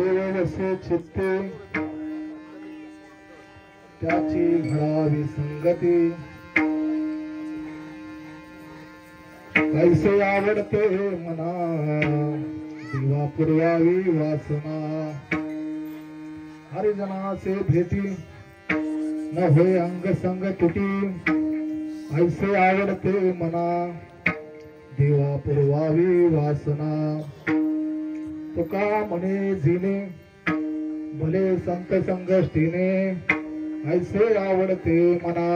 देव वसे चित्ते त्याची घडावी संगती कैसे आवडते मना दिवा पुरवावी वासना हरिजनाचे भेटी न होय अंग संग तुटी ऐसे आवडते मना दिवा पुरवावी वासना तुका म्हणे जिने भले संत संगष्टीने ऐसे आवडते मना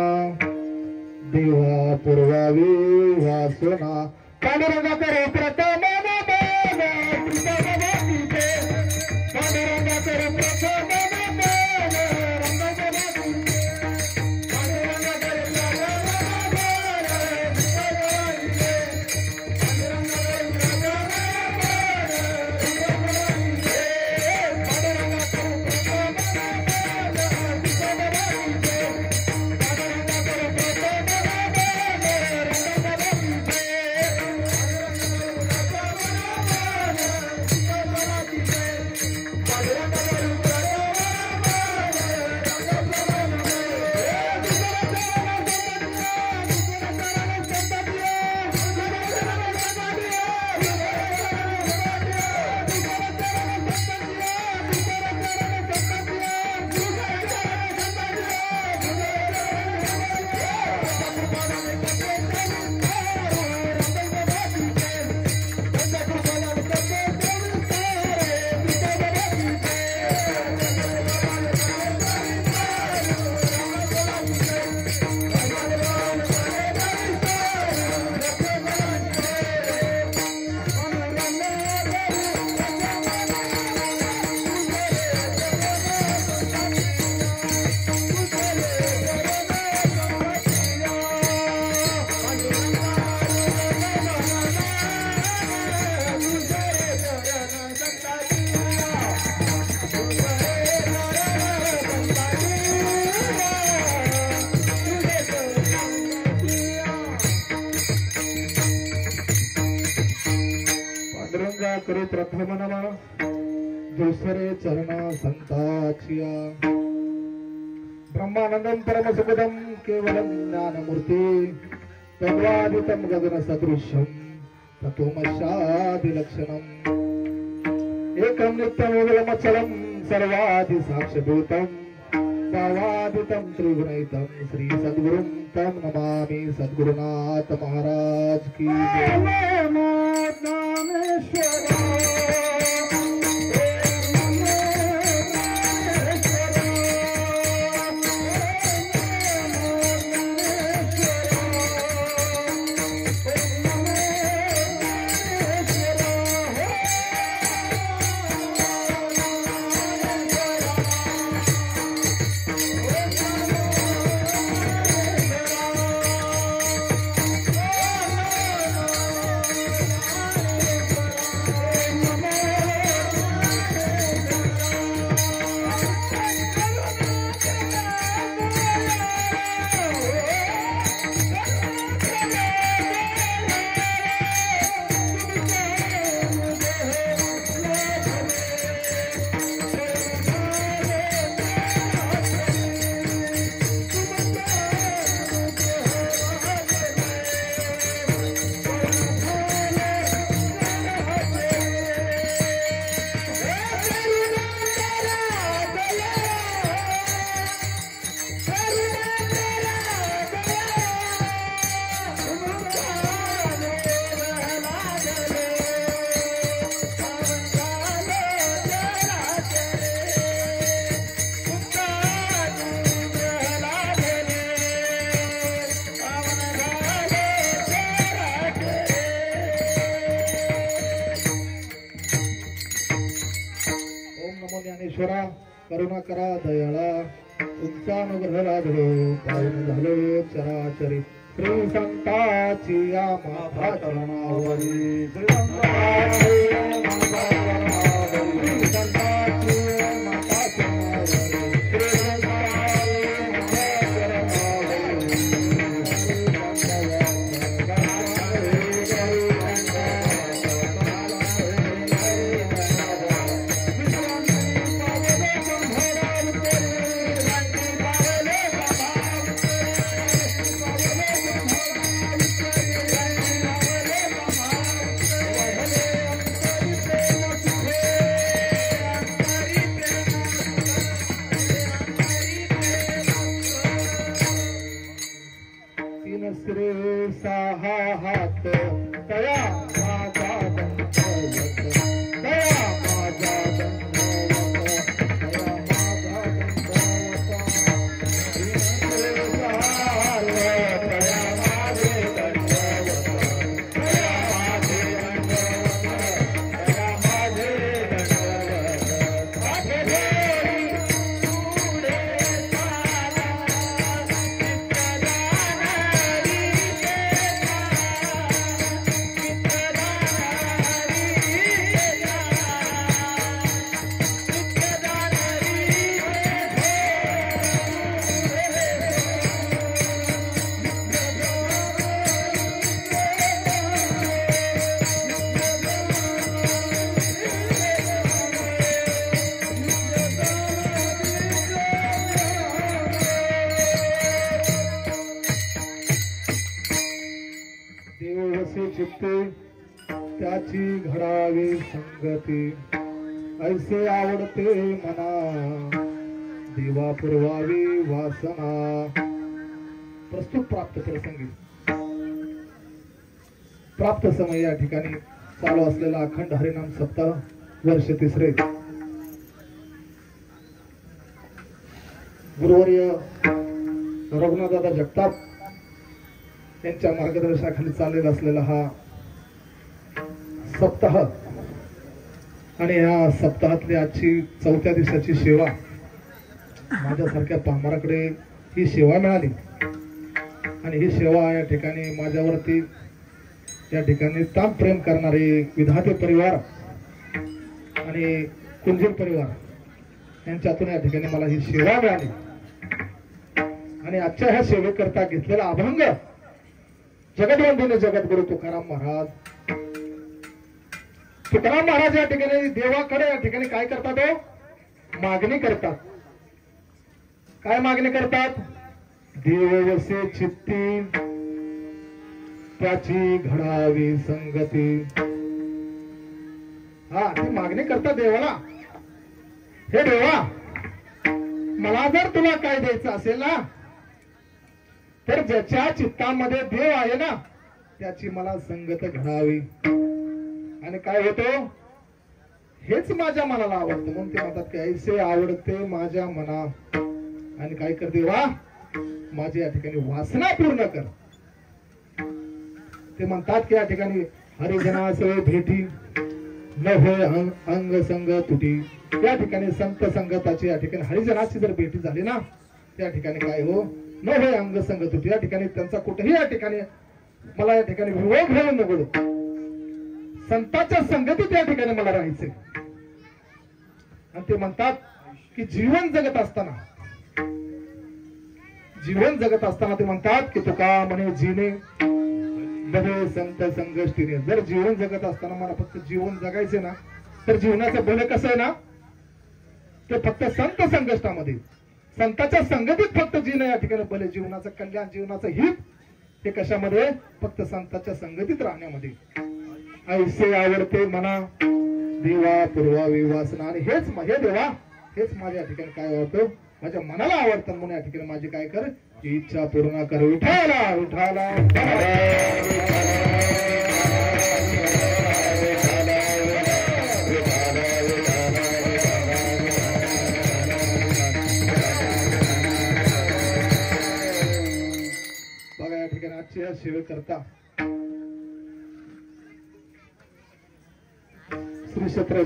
देवा पुरवावी वासना पांडुरंगा करे प्रथम पांडुरंगा करे प्रथम करे प्रथम नमा दुसरे चरण संताचिया ब्रह्मानंदम परम सुखदम केवलम ज्ञानमूर्ति तद्वादितम गगन सदृश्यम तत्वमशादिलक्षणम एकम नित्यमूलमचलम सर्वादि साक्षभूतम भावादितम त्रिगुणितम श्री सद्गुरुम तम नमामि सद्गुरुनाथ महाराज की जय। ज्ञानेश्वरा करुणा करा दयाळा तुमचा अनुग्रह लाभलो पावन झालो चराचरी श्री संताची या माता चरणावरी श्री संताची माता चरणावरी आवडते त्याची घडावी संगती, ऐसे आवडते मना देवा पुरवावी वासना. प्रस्तुत प्राप्त प्रसंगी प्राप्त समय या ठिकाणी चालू असलेला अखंड हरिनाम सप्ताह वर्ष तिसरे. गुरुवर्य रघुनाथदादा जगताप यांच्या मार्गदर्शनाखाली चाललेला असलेला हा सप्ताह आणि या सप्ताहातली आजची 4थ्या दिवसाची सेवा. माझ्यासारख्या पामराकडे ही सेवा मिळाली आणि ही सेवा या ठिकाणी माझ्यावरती या ठिकाणी ताम प्रेम करणारे विधाते परिवार आणि कुंजीर परिवार यांच्यातून या ठिकाणी मला ही सेवा मिळाली आणि आजच्या ह्या सेवेकरता घेतलेला अभंग जगदवंदनीय जगद्गुरु तुकाराम महाराज. तुकाराम महाराज या ठिकाणी देवाकडे या ठिकाणी काय करतात हो? मागणी करतात. काय मागणी करतात? देव वसे चित्ती त्याची घडावी संगती. हा, ती मागणी करतात देवाला. हे देवा, मला जर तुला काय द्यायचं असेल ना, तर ज्याच्या चित्तामध्ये देव आहे ना त्याची मला संगत घडावी. आणि काय होतो? हेच माझ्या मनाला आवडतं. म्हणून ते म्हणतात की ऐसे आवडते माझ्या मना. आणि काय कर देवा, माझी या ठिकाणी वासना पूर्ण कर. ते म्हणतात की या ठिकाणी हरिजनासह भेटी न होय अंग संग तुटी. या ठिकाणी संत संगताची या ठिकाणी हरिजनाची जर भेटी झाली ना, त्या ठिकाणी काय हो? न होय अंग संग तुटी. या ठिकाणी त्यांचा कुठेही या ठिकाणी मला या ठिकाणी विवेक घालून नको. संतांच्या संगतीत या ठिकाणी मला राहायचे. आणि ते म्हणतात की जीवन जगत असताना ते म्हणतात की तुका म्हणे जीने बने संत संगष्टीने. जर जीवन जगत असताना मला फक्त जीवन जगायचे ना, तर जीवनाचं भले कसं आहे ना, ते फक्त संत संगष्टामध्ये संतांच्या संगतीत फक्त जीवन या ठिकाणी भले. जीवनाचं कल्याण, जीवनाचं हित हे कशामध्ये? फक्त संतांच्या संगतीत राहण्यामध्ये. ऐसे आवडते मना देवा पुरवावी वासना. आणि हेच माझे देवा, हेच माझ्या ठिकाणी काय आवडतं? माझ्या मनाला आवडतं. म्हणून या ठिकाणी माझी काय कर? इच्छा पूर्ण कर. विठाला विठाला बघा. या ठिकाणी आजची या सेवे करता श्री क्षेत्र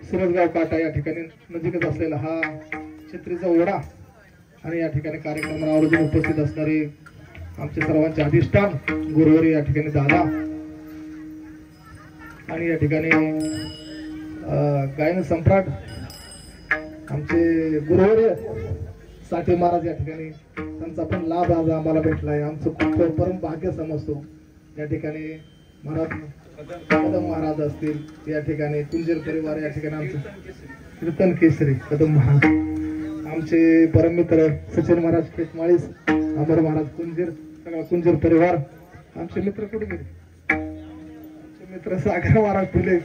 सिरसगाव काटा या ठिकाणी नजीकच असलेला हा छत्रीचा ओढा आणि या ठिकाणी कार्यक्रमाला आवर्जून उपस्थित असणारे आमचे सर्वांचे अधिष्ठान गुरुवारी या ठिकाणी दादा आणि या ठिकाणी गायन सम्राट आमचे गुरुवारी साठे महाराज या ठिकाणी त्यांचा पण लाभ आज आम्हाला भेटला आहे. आमचं खूप परम भाग्य समजतो. या ठिकाणी महाराज कदम महाराज असतील, या ठिकाणी कुंजर परिवार, या ठिकाणी आमचे कीर्तन केसरी कदम महाराज, आमचे परममित्र सचिन महाराज पेटमाळीस, अमर महाराज कुंजर, सगळा कुंजर परिवार, आमचे मित्र कुठे गेले? आमचे मित्र सागर महाराज ठुले,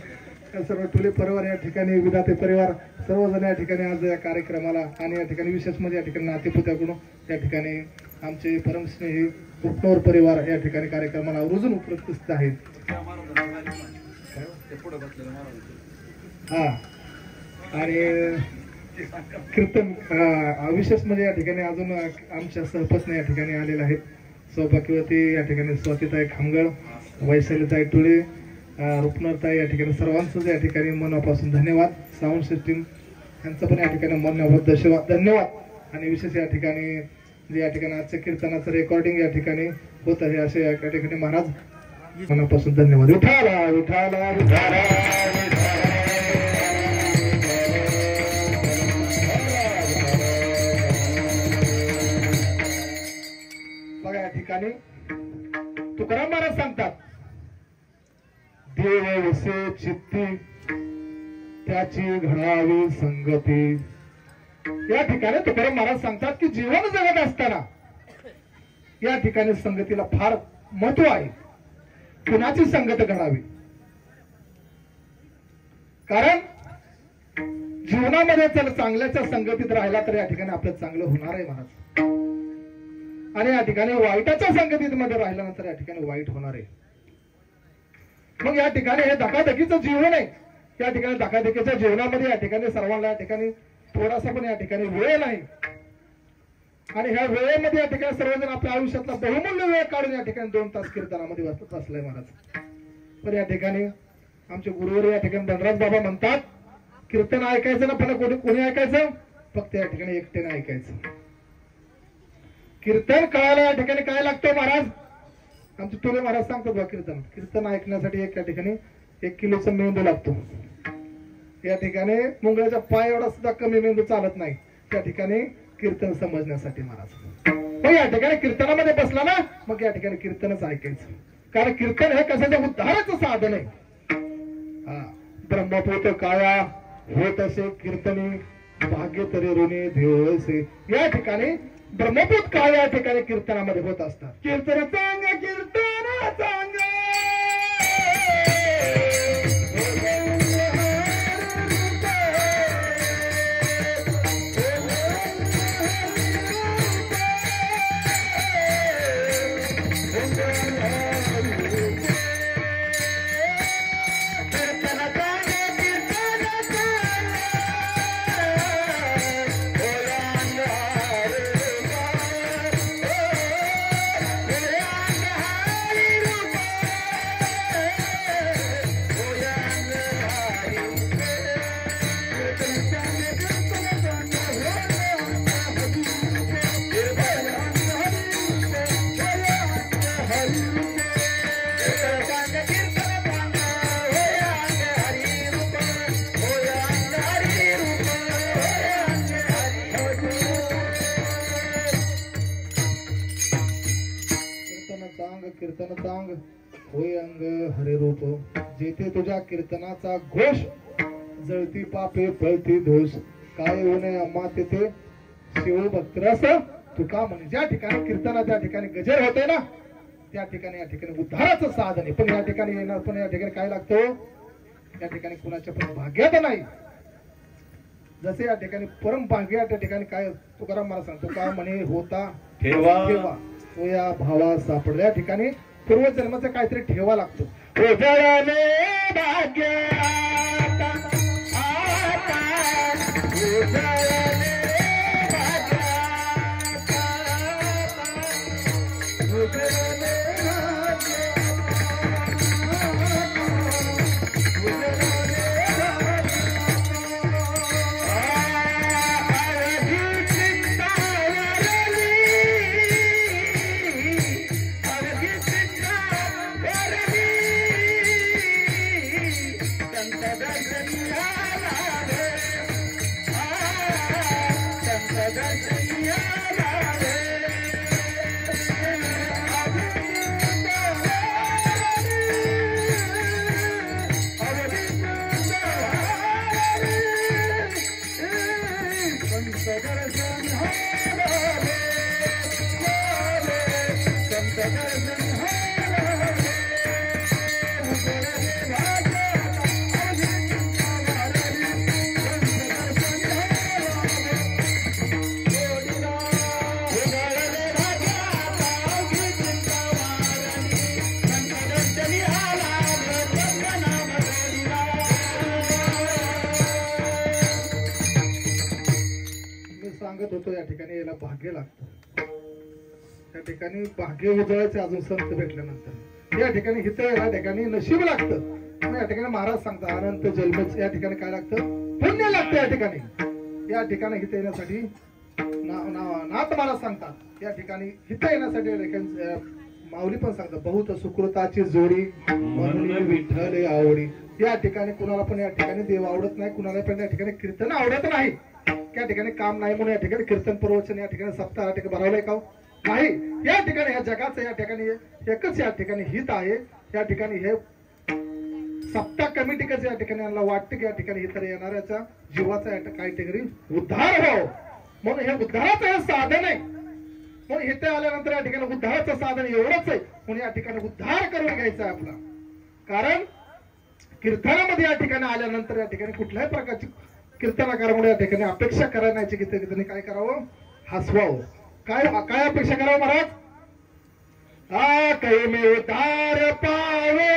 सर्व ठुले परिवार या ठिकाणी, विधाते परिवार सर्वजण या ठिकाणी आज या कार्यक्रमाला आणि या ठिकाणी विशेष म्हणजे या ठिकाणी नातेपुत्याकडून या ठिकाणी आमचे परमस्नेही उपनवर परिवार या ठिकाणी कार्यक्रमाला आवर्जून उपस्थित आहेत. हा आणि कीर्तन विशेष म्हणजे या ठिकाणी अजून आमच्या सहपत्नी या ठिकाणी आलेल्या आहेत. सौभाग्यवती या ठिकाणी स्वातीताई खामगळ, वैशालीताई टुळे, रुपनरताई, या ठिकाणी सर्वांचंच या ठिकाणी मनापासून धन्यवाद. साऊंड सिस्टीम यांचं पण या ठिकाणी मनापासून धन्यवाद. आणि विशेष या ठिकाणी जे या ठिकाणी आजच्या कीर्तनाचं रेकॉर्डिंग या ठिकाणी होत आहे असे या ठिकाणी महाराज मनापासून धन्यवाद. विठाला विठाला विठाला बघा. या ठिकाणी तुकाराम महाराज सांगतात, देव वसे चित्ती त्याची घडावी संगती. या ठिकाणी तुकाराम महाराज सांगतात की जीवन जगत असताना या ठिकाणी संगतीला फार महत्व आहे. कुणाची संगत घडावी. कारण जीवनामध्ये जर चांगल्याच्या संगतीत राहिला तर या ठिकाणी आपलं चांगलं होणार आहे महाराज. आणि या ठिकाणी वाईटाच्या संगतीत मध्ये राहिल्यानंतर या ठिकाणी वाईट होणार आहे. मग या ठिकाणी हे धकाधकीचं जीवन आहे. या ठिकाणी धकाधकीच्या जीवनामध्ये या ठिकाणी सर्वांना या ठिकाणी थोडासा पण या ठिकाणी वेळ नाही. आणि ह्या वेळेमध्ये या ठिकाणी सर्वजण आपल्या आयुष्यातला बहुमूल्य वेळ काढून या ठिकाणी 2 तास कीर्तनामध्ये वाचत असलाय महाराज. पण या ठिकाणी आमचे गुरुवर या ठिकाणी धनराज बाबा म्हणतात कीर्तन ऐकायचं ना पण कोणी ऐकायचं, फक्त या ठिकाणी एकट्याने ऐकायचं. कीर्तन कळायला या ठिकाणी काय लागतं महाराज. आमचे तुले महाराज सांगतात बा कीर्तन ऐकण्यासाठी या ठिकाणी 1 किलोचा मेंदू लागतो. या ठिकाणी मुंगळ्याच्या पाय एवढा सुद्धा कमी मेंदू चालत नाही त्या ठिकाणी कीर्तन समजण्यासाठी महाराज. मग या ठिकाणी कीर्तनामध्ये बसला ना मग या ठिकाणी कीर्तनच ऐकायचं. कारण कीर्तन हे कशाचं उद्धाराचं साधन आहे. ब्रह्मपूत काया होत असे कीर्तनी भाग्य तरी ऋणी देवसे. या ठिकाणी ब्रह्मपूत काळ या ठिकाणी कीर्तनामध्ये होत असतात. कीर्तन चांग कीर्तन चांग कीर्तन चांग होय अंग हरे रूप. जेथे तुझ्या कीर्तनाचा घोष जळती पापे पळती दोष. काय होणे अम्मा तेथे शिव भक्तरस तुका म्हणे. ज्या ठिकाणी कीर्तना त्या ठिकाणी गजर होते ना त्या ठिकाणी या ठिकाणी उद्धाराचं साधन आहे. पण या ठिकाणी येणार पण या ठिकाणी काय लागतं या ठिकाणी कुणाच्या पण भाग्यात नाही. जसे या ठिकाणी परम भाग्य त्या ठिकाणी काय तुकाराम मला सांगतो का म्हणे होता ठेवा तो या भावा सापडला. या ठिकाणी पूर्वजन्माचा काहीतरी ठेवा लागतो. सांगत होतो या ठिकाणी याला भाग्य लागतं. त्या ठिकाणी भाग्य उजळायचे अजून संत भेटल्यानंतर या ठिकाणी हित या ठिकाणी नशीब लागतं. या ठिकाणी महाराज सांगतात अनंत जन्म या ठिकाणी काय लागतं पुण्य लागतं. या ठिकाणी या ठिकाणी हित येण्यासाठी नाथ महाराज सांगतात या ठिकाणी हित येण्यासाठी माऊली पण सांगतात बहुत सुकृताची जोडी म्हणून विठ्ठल आवडी. या ठिकाणी कुणाला पण या ठिकाणी देव आवडत नाही, कुणाला पण या ठिकाणी कीर्तन आवडत नाही. त्या ठिकाणी काम नाही म्हणून या ठिकाणी कीर्तन प्रवचन या ठिकाणी सप्ताह या ठिकाणी भरावलंय का नाही. या ठिकाणी ह्या जगाचं या ठिकाणी एकच या ठिकाणी हित आहे. या ठिकाणी हे सप्ताह कमिटीच या ठिकाणी यांना वाटतं की या ठिकाणी इतर येणाऱ्याच्या जीवाचा काही ठिकाणी उद्धार हो म्हणून हे उद्धाराचं हे साधन आहे. म्हणून इथे आल्यानंतर या ठिकाणी उद्धाराचं साधन एवढंच आहे, म्हणून या ठिकाणी उद्धार करून घ्यायचा आहे आपला. कारण कीर्तनामध्ये या ठिकाणी आल्यानंतर या ठिकाणी कुठल्याही प्रकारची कीर्तनाकारामुळे या ठिकाणी अपेक्षा करायची की त्यांनी काय करावं, हसवावं. काय काय अपेक्षा करावं महाराज, काही मी उद्धार पावे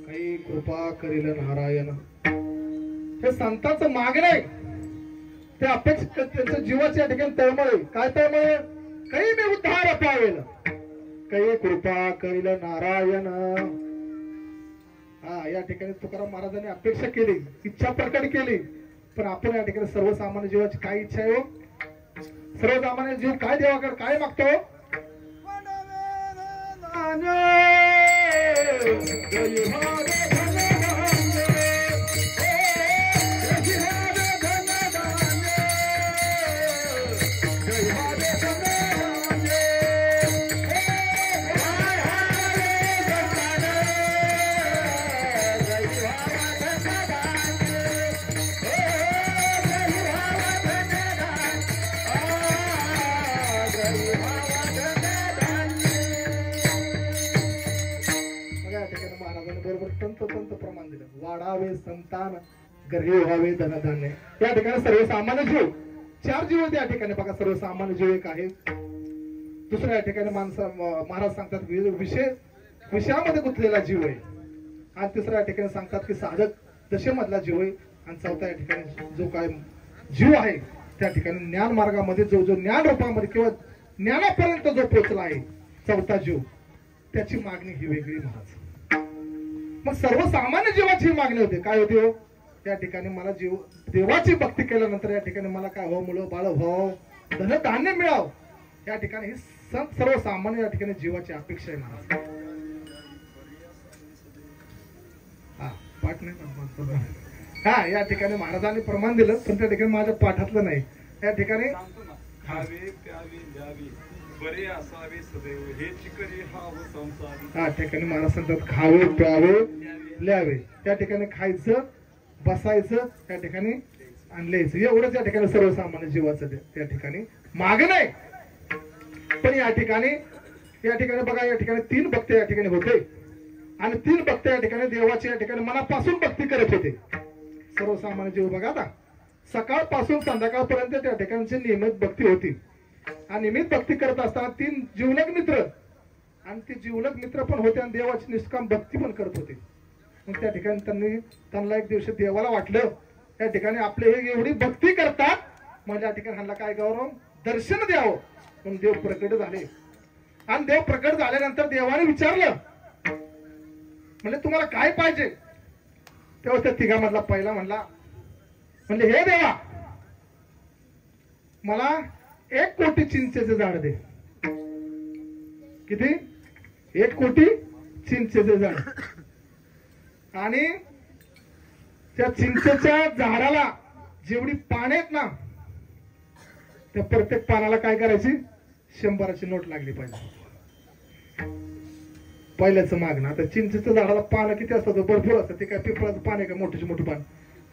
काही कृपा करील नारायण. हे संतांचं मागणं आहे, ते अपेक्षा त्यांच्या जीवाच्या ठिकाणी तळमळ. काय तळमळ, काही मी उद्धार पावेल, काही कृपा करील नारायण. हा, या ठिकाणी तुकाराम महाराजांनी अपेक्षा केली, इच्छा प्रकट केली. पण आपण या ठिकाणी सर्वसामान्य जीवाची काय इच्छा आहे हो, सर्वसामान्य जीव काय देवाकडे काय मागतो, प्रमाण दिलं. वाढावे संतान, गर्हे व्हावे धनधान्य. या ठिकाणी सर्वसामान्य जीव चार जीव आहेत. या ठिकाणी बघा, सर्वसामान्य जीव एक आहे. दुसऱ्या या ठिकाणी महाराज सांगतात विषयामध्ये गुंतलेला जीव आहे. आणि तिसऱ्या या ठिकाणी सांगतात की साधक दशेमधला जीव आहे. आणि चौथा या ठिकाणी जो काय जीव आहे त्या ठिकाणी ज्ञान मार्गामध्ये जो ज्ञान रूपामध्ये किंवा ज्ञानापर्यंत जो पोहोचला आहे चौथा जीव, त्याची मागणी ही वेगळी महाराज. मग सर्वसामान्य जीवाची मागणी होते, काय होती हो, त्या ठिकाणी मला जीव देवाची भक्ती केल्यानंतर या ठिकाणी मला काय व्हावं, मुलं बाळ व्हावं, धनधान्य मिळावं. या ठिकाणी ही सर्वसामान्य या ठिकाणी जीवाची अपेक्षा आहे महाराज. हा, पाठ नाही, हा, या ठिकाणी महाराजांनी प्रमाण दिलं, पण त्या ठिकाणी माझ्या पाठातलं नाही. या ठिकाणी खावे प्यावे द्यावे बरे असावे सदैव हे चिकरी हा संसारी. हा, ठिकाणी महाराज सांगतात खावे प्यावे ल्यावे. त्या ठिकाणी खायचं, बसायचं, त्या ठिकाणी आणल्याचं, एवढंच या ठिकाणी सर्वसामान्य जीवाचं त्या ठिकाणी मागणं आहे. पण या ठिकाणी बघा, या ठिकाणी 3 भक्त या ठिकाणी होते आणि 3 भक्त या ठिकाणी देवाची या ठिकाणी मनापासून भक्ती करत होते. सर्वसामान्य जीव बघा, आता सकाळपासून संध्याकाळपर्यंत त्या ठिकाणची नियमित भक्ती होती. आणि नियमित भक्ती करत असताना 3 जीवलग मित्र, आणि ते जीवलग मित्र पण होते आणि देवाची निष्काम भक्ती पण करत होते. मग त्या ठिकाणी त्यांना एक दिवशी देवाला वाटलं, त्या ठिकाणी आपले हे एवढी भक्ती करतात, म्हणजे या ठिकाणी ह्यांना काय गौरव, दर्शन द्यावं. म्हणून देव प्रकट झाले. आणि देव प्रकट झाल्यानंतर देवाने विचारलं, म्हणजे तुम्हाला काय पाहिजे. तेव्हा त्या तिघामधला पहिला म्हणले हे देवा, मला 1 कोटी चिंचेचे झाड दे. किती? 1 कोटी चिंचेचे झाड. आणि त्या चिंचेच्या झाडाला जेवढी पाने आहेत ना, त्या प्रत्येक पानाला काय करायची, 100ची नोट लागली पाहिजे. पहिल्याचं मागणं. आता चिंचेच्या झाडाला पानं किती असतात भरपूर असतात, ते काय पिंपळाचं पान आहे का मोठीची मोठी पान,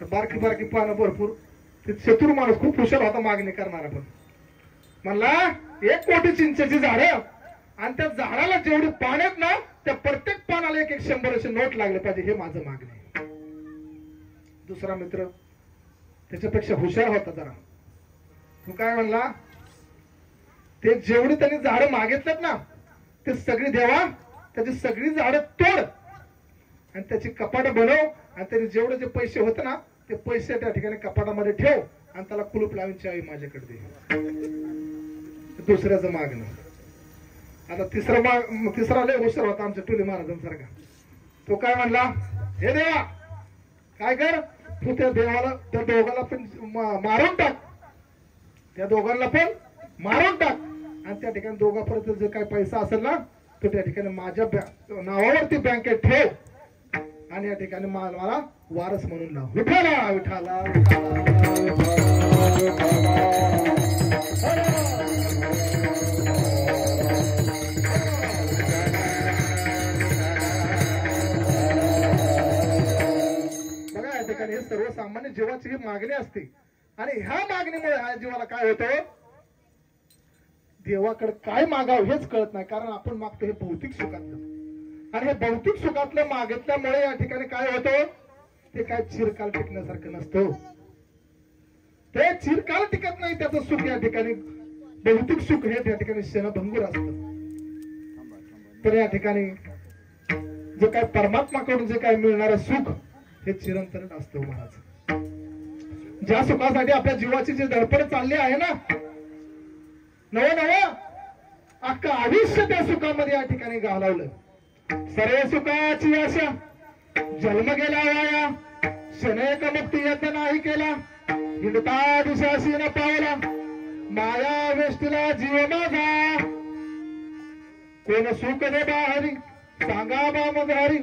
तर बारकी बारकी पानं भरपूर. ते चतुर माणूस खूप हुशार होता मागणी करणारा, पण म्हणला 1 कोटी चिंचेची झाडं आणि त्या झाडाला जेवढी पान आहेत ना त्या प्रत्येक पानाला 100 नोट लागले पाहिजे, हे माझं मागणी आहे. दुसरा मित्र त्याच्यापेक्षा हुशार होता जरा, तू काय म्हणला, ते जेवढी त्यांनी झाडं मागितलेत ना ते सगळी देवा, त्याची सगळी झाडं तोड आणि त्याची कपाट बनव आणि त्याने जेवढे जे पैसे होते ना ते पैसे त्या ठिकाणी कपाटामध्ये ठेव आणि त्याला कुलूप लावून चावी माझ्याकडे दे. दुसऱ्याचं मागणं. आता तिसरा लय हुशार होता आमच्या टोले महाराजांसारखा. तो काय म्हणला, हे देवा काय कर, तू त्या देवाला त्या दोघांना पण मारून टाक, त्या दोघांना पण मारून टाक आणि त्या ठिकाणी दोघांपर्यंत जो काही पैसा असेल ना तो त्या ठिकाणी माझ्या नावावरती बँकेत ठेव आणि या ठिकाणी मला वारस म्हणून लाव. विठाला विठाला बघा, या ठिकाणी हे सर्वसामान्य जीवाची ही मागणी असते आणि ह्या मागणीमुळे ह्या जीवाला काय होतं, देवाकडे काय मागावं हेच कळत नाही. कारण आपण मागतो हे भौतिक सुखातलं आणि हे भौतिक सुखातलं मागितल्यामुळे या ठिकाणी काय होतं, ते काय चिरकाल टिकण्यासारखं नसतं, ते चिरकाल टिकत नाही. त्याचं सुख या ठिकाणी भौतिक सुख हे त्या ठिकाणी क्षणभंगूर असतं. तर या ठिकाणी जे काय परमात्माकडून जे काय मिळणारं सुख हे चिरंतन असतं महाराज. ज्या सुखासाठी आपल्या जीवाची जी धडपड चालली आहे ना, नव अख्खं आयुष्य त्या सुखामध्ये या ठिकाणी घालवलं. सर्व सुखाची आशा जन्म गेला वाया, शनेक मुक्ती यत्न नाही केला, हिंडता दिशाशी न पावला, माया वेष्टीला जीव माझा, कोण सुख दे बाहरी सांगा बा मग हरी,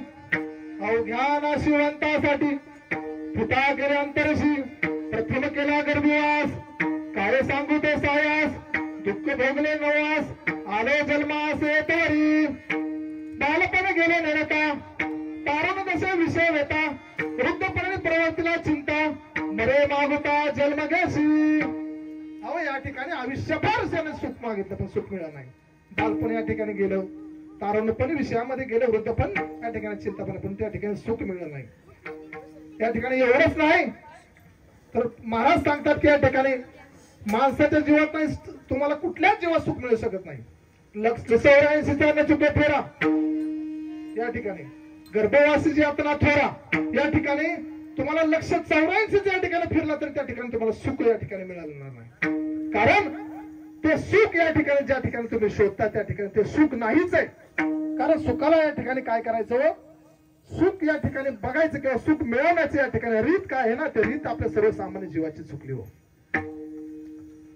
अवघ्या नाशिवंतासाठी फुटा केले अंतरशी, प्रथम केला गर्भवास, काय सांगू ते सायास, दुःख भोगले नवास, आलो जन्मासे तरी, बालपण गेले नरका, तारण दशा विषय होता, वृद्धपणे प्रवृत्तीला चिंता, मरे मागुता जन्म घेशी. अहो या ठिकाणी आयुष्यभर त्याने सुख मागितलं पण सुख मिळालं नाही. बालपण या ठिकाणी गेलं, तारुण्यपणे विषयामध्ये गेलं, वृद्धपण या ठिकाणी चिंतापणे, पण त्या ठिकाणी सुख मिळलं नाही. त्या ठिकाणी एवढंच नाही तर महाराज सांगतात की या ठिकाणी माणसाच्या जीवात नाही, तुम्हाला कुठल्याच जीवात सुख मिळू शकत नाही. लक्ष 84 चुके फेरा या ठिकाणी, गर्भवासीची यातना थोरा या ठिकाणी तुम्हाला लक्ष 84 या ठिकाणी फिरला तर त्या ठिकाणी तुम्हाला सुख या ठिकाणी मिळालं नाही. कारण ते सुख या ठिकाणी ज्या ठिकाणी तुम्ही शोधता त्या ठिकाणी ते सुख नाहीच आहे. कारण सुखाला या ठिकाणी काय करायचं, सुख या ठिकाणी बघायचं किंवा सुख मिळवण्याचं या ठिकाणी रीत काय आहे ना, ते रीत आपल्या सर्वसामान्य जीवाची चुकली हो.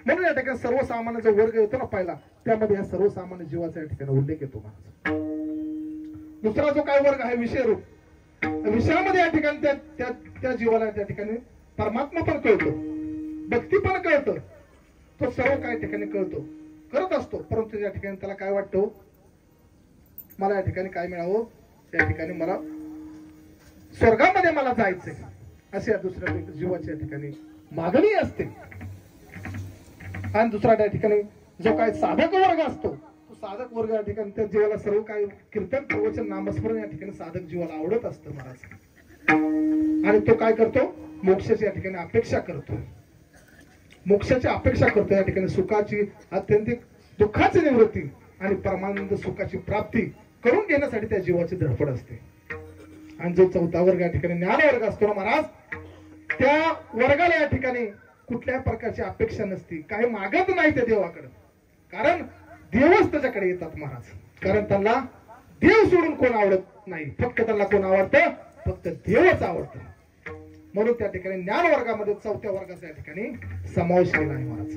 म्हणून या ठिकाणी सर्वसामान्याचा वर्ग येतो ना पहिला, त्यामध्ये या सर्वसामान्य जीवाचा या ठिकाणी उल्लेख येतो महाराज. दुसरा जो काय वर्ग आहे विषय रूप, विषयामध्ये या ठिकाणी त्या जीवाला त्या ठिकाणी परमात्मा पण कळतो, भक्ती पण कळतं, तो सर्व काय ठिकाणी कळतो, करत असतो. परंतु या ठिकाणी त्याला काय वाटतं, मला या ठिकाणी काय मिळावं, त्या ठिकाणी मला स्वर्गामध्ये मला जायचंय, असे या दुसऱ्या जीवाच्या या ठिकाणी मागणी असते. आणि दुसरा त्या ठिकाणी जो काय साधक वर्ग असतो, तो साधक वर्ग या ठिकाणी त्या जीवाला सर्व काय कीर्तन प्रवचन नामस्मरण या ठिकाणी साधक जीवाला आवडत असतं महाराज. आणि तो काय करतो, मोक्षाची या ठिकाणी अपेक्षा करतो, मोक्षाची अपेक्षा करतो. या ठिकाणी सुखाची अत्यंतिक दुःखाची निवृत्ती आणि परमानंद सुखाची प्राप्ती करून घेण्यासाठी त्या जीवाची धडपड असते. आणि जो चौथा वर्ग या ठिकाणी ज्ञान वर्ग असतो ना महाराज, त्या वर्गाला या ठिकाणी कुठल्याही प्रकारची अपेक्षा नसती, काही मागत नाही त्या देवाकडे, कारण देवच त्याच्याकडे येतात महाराज. कारण त्यांना देव सोडून कोण आवडत नाही, फक्त त्यांना कोण आवडतं, फक्त देवच आवडतं. म्हणून त्या ठिकाणी ज्ञान वर्गामध्ये चौथ्या वर्गाचा या ठिकाणी समावेश केला आहे महाराज.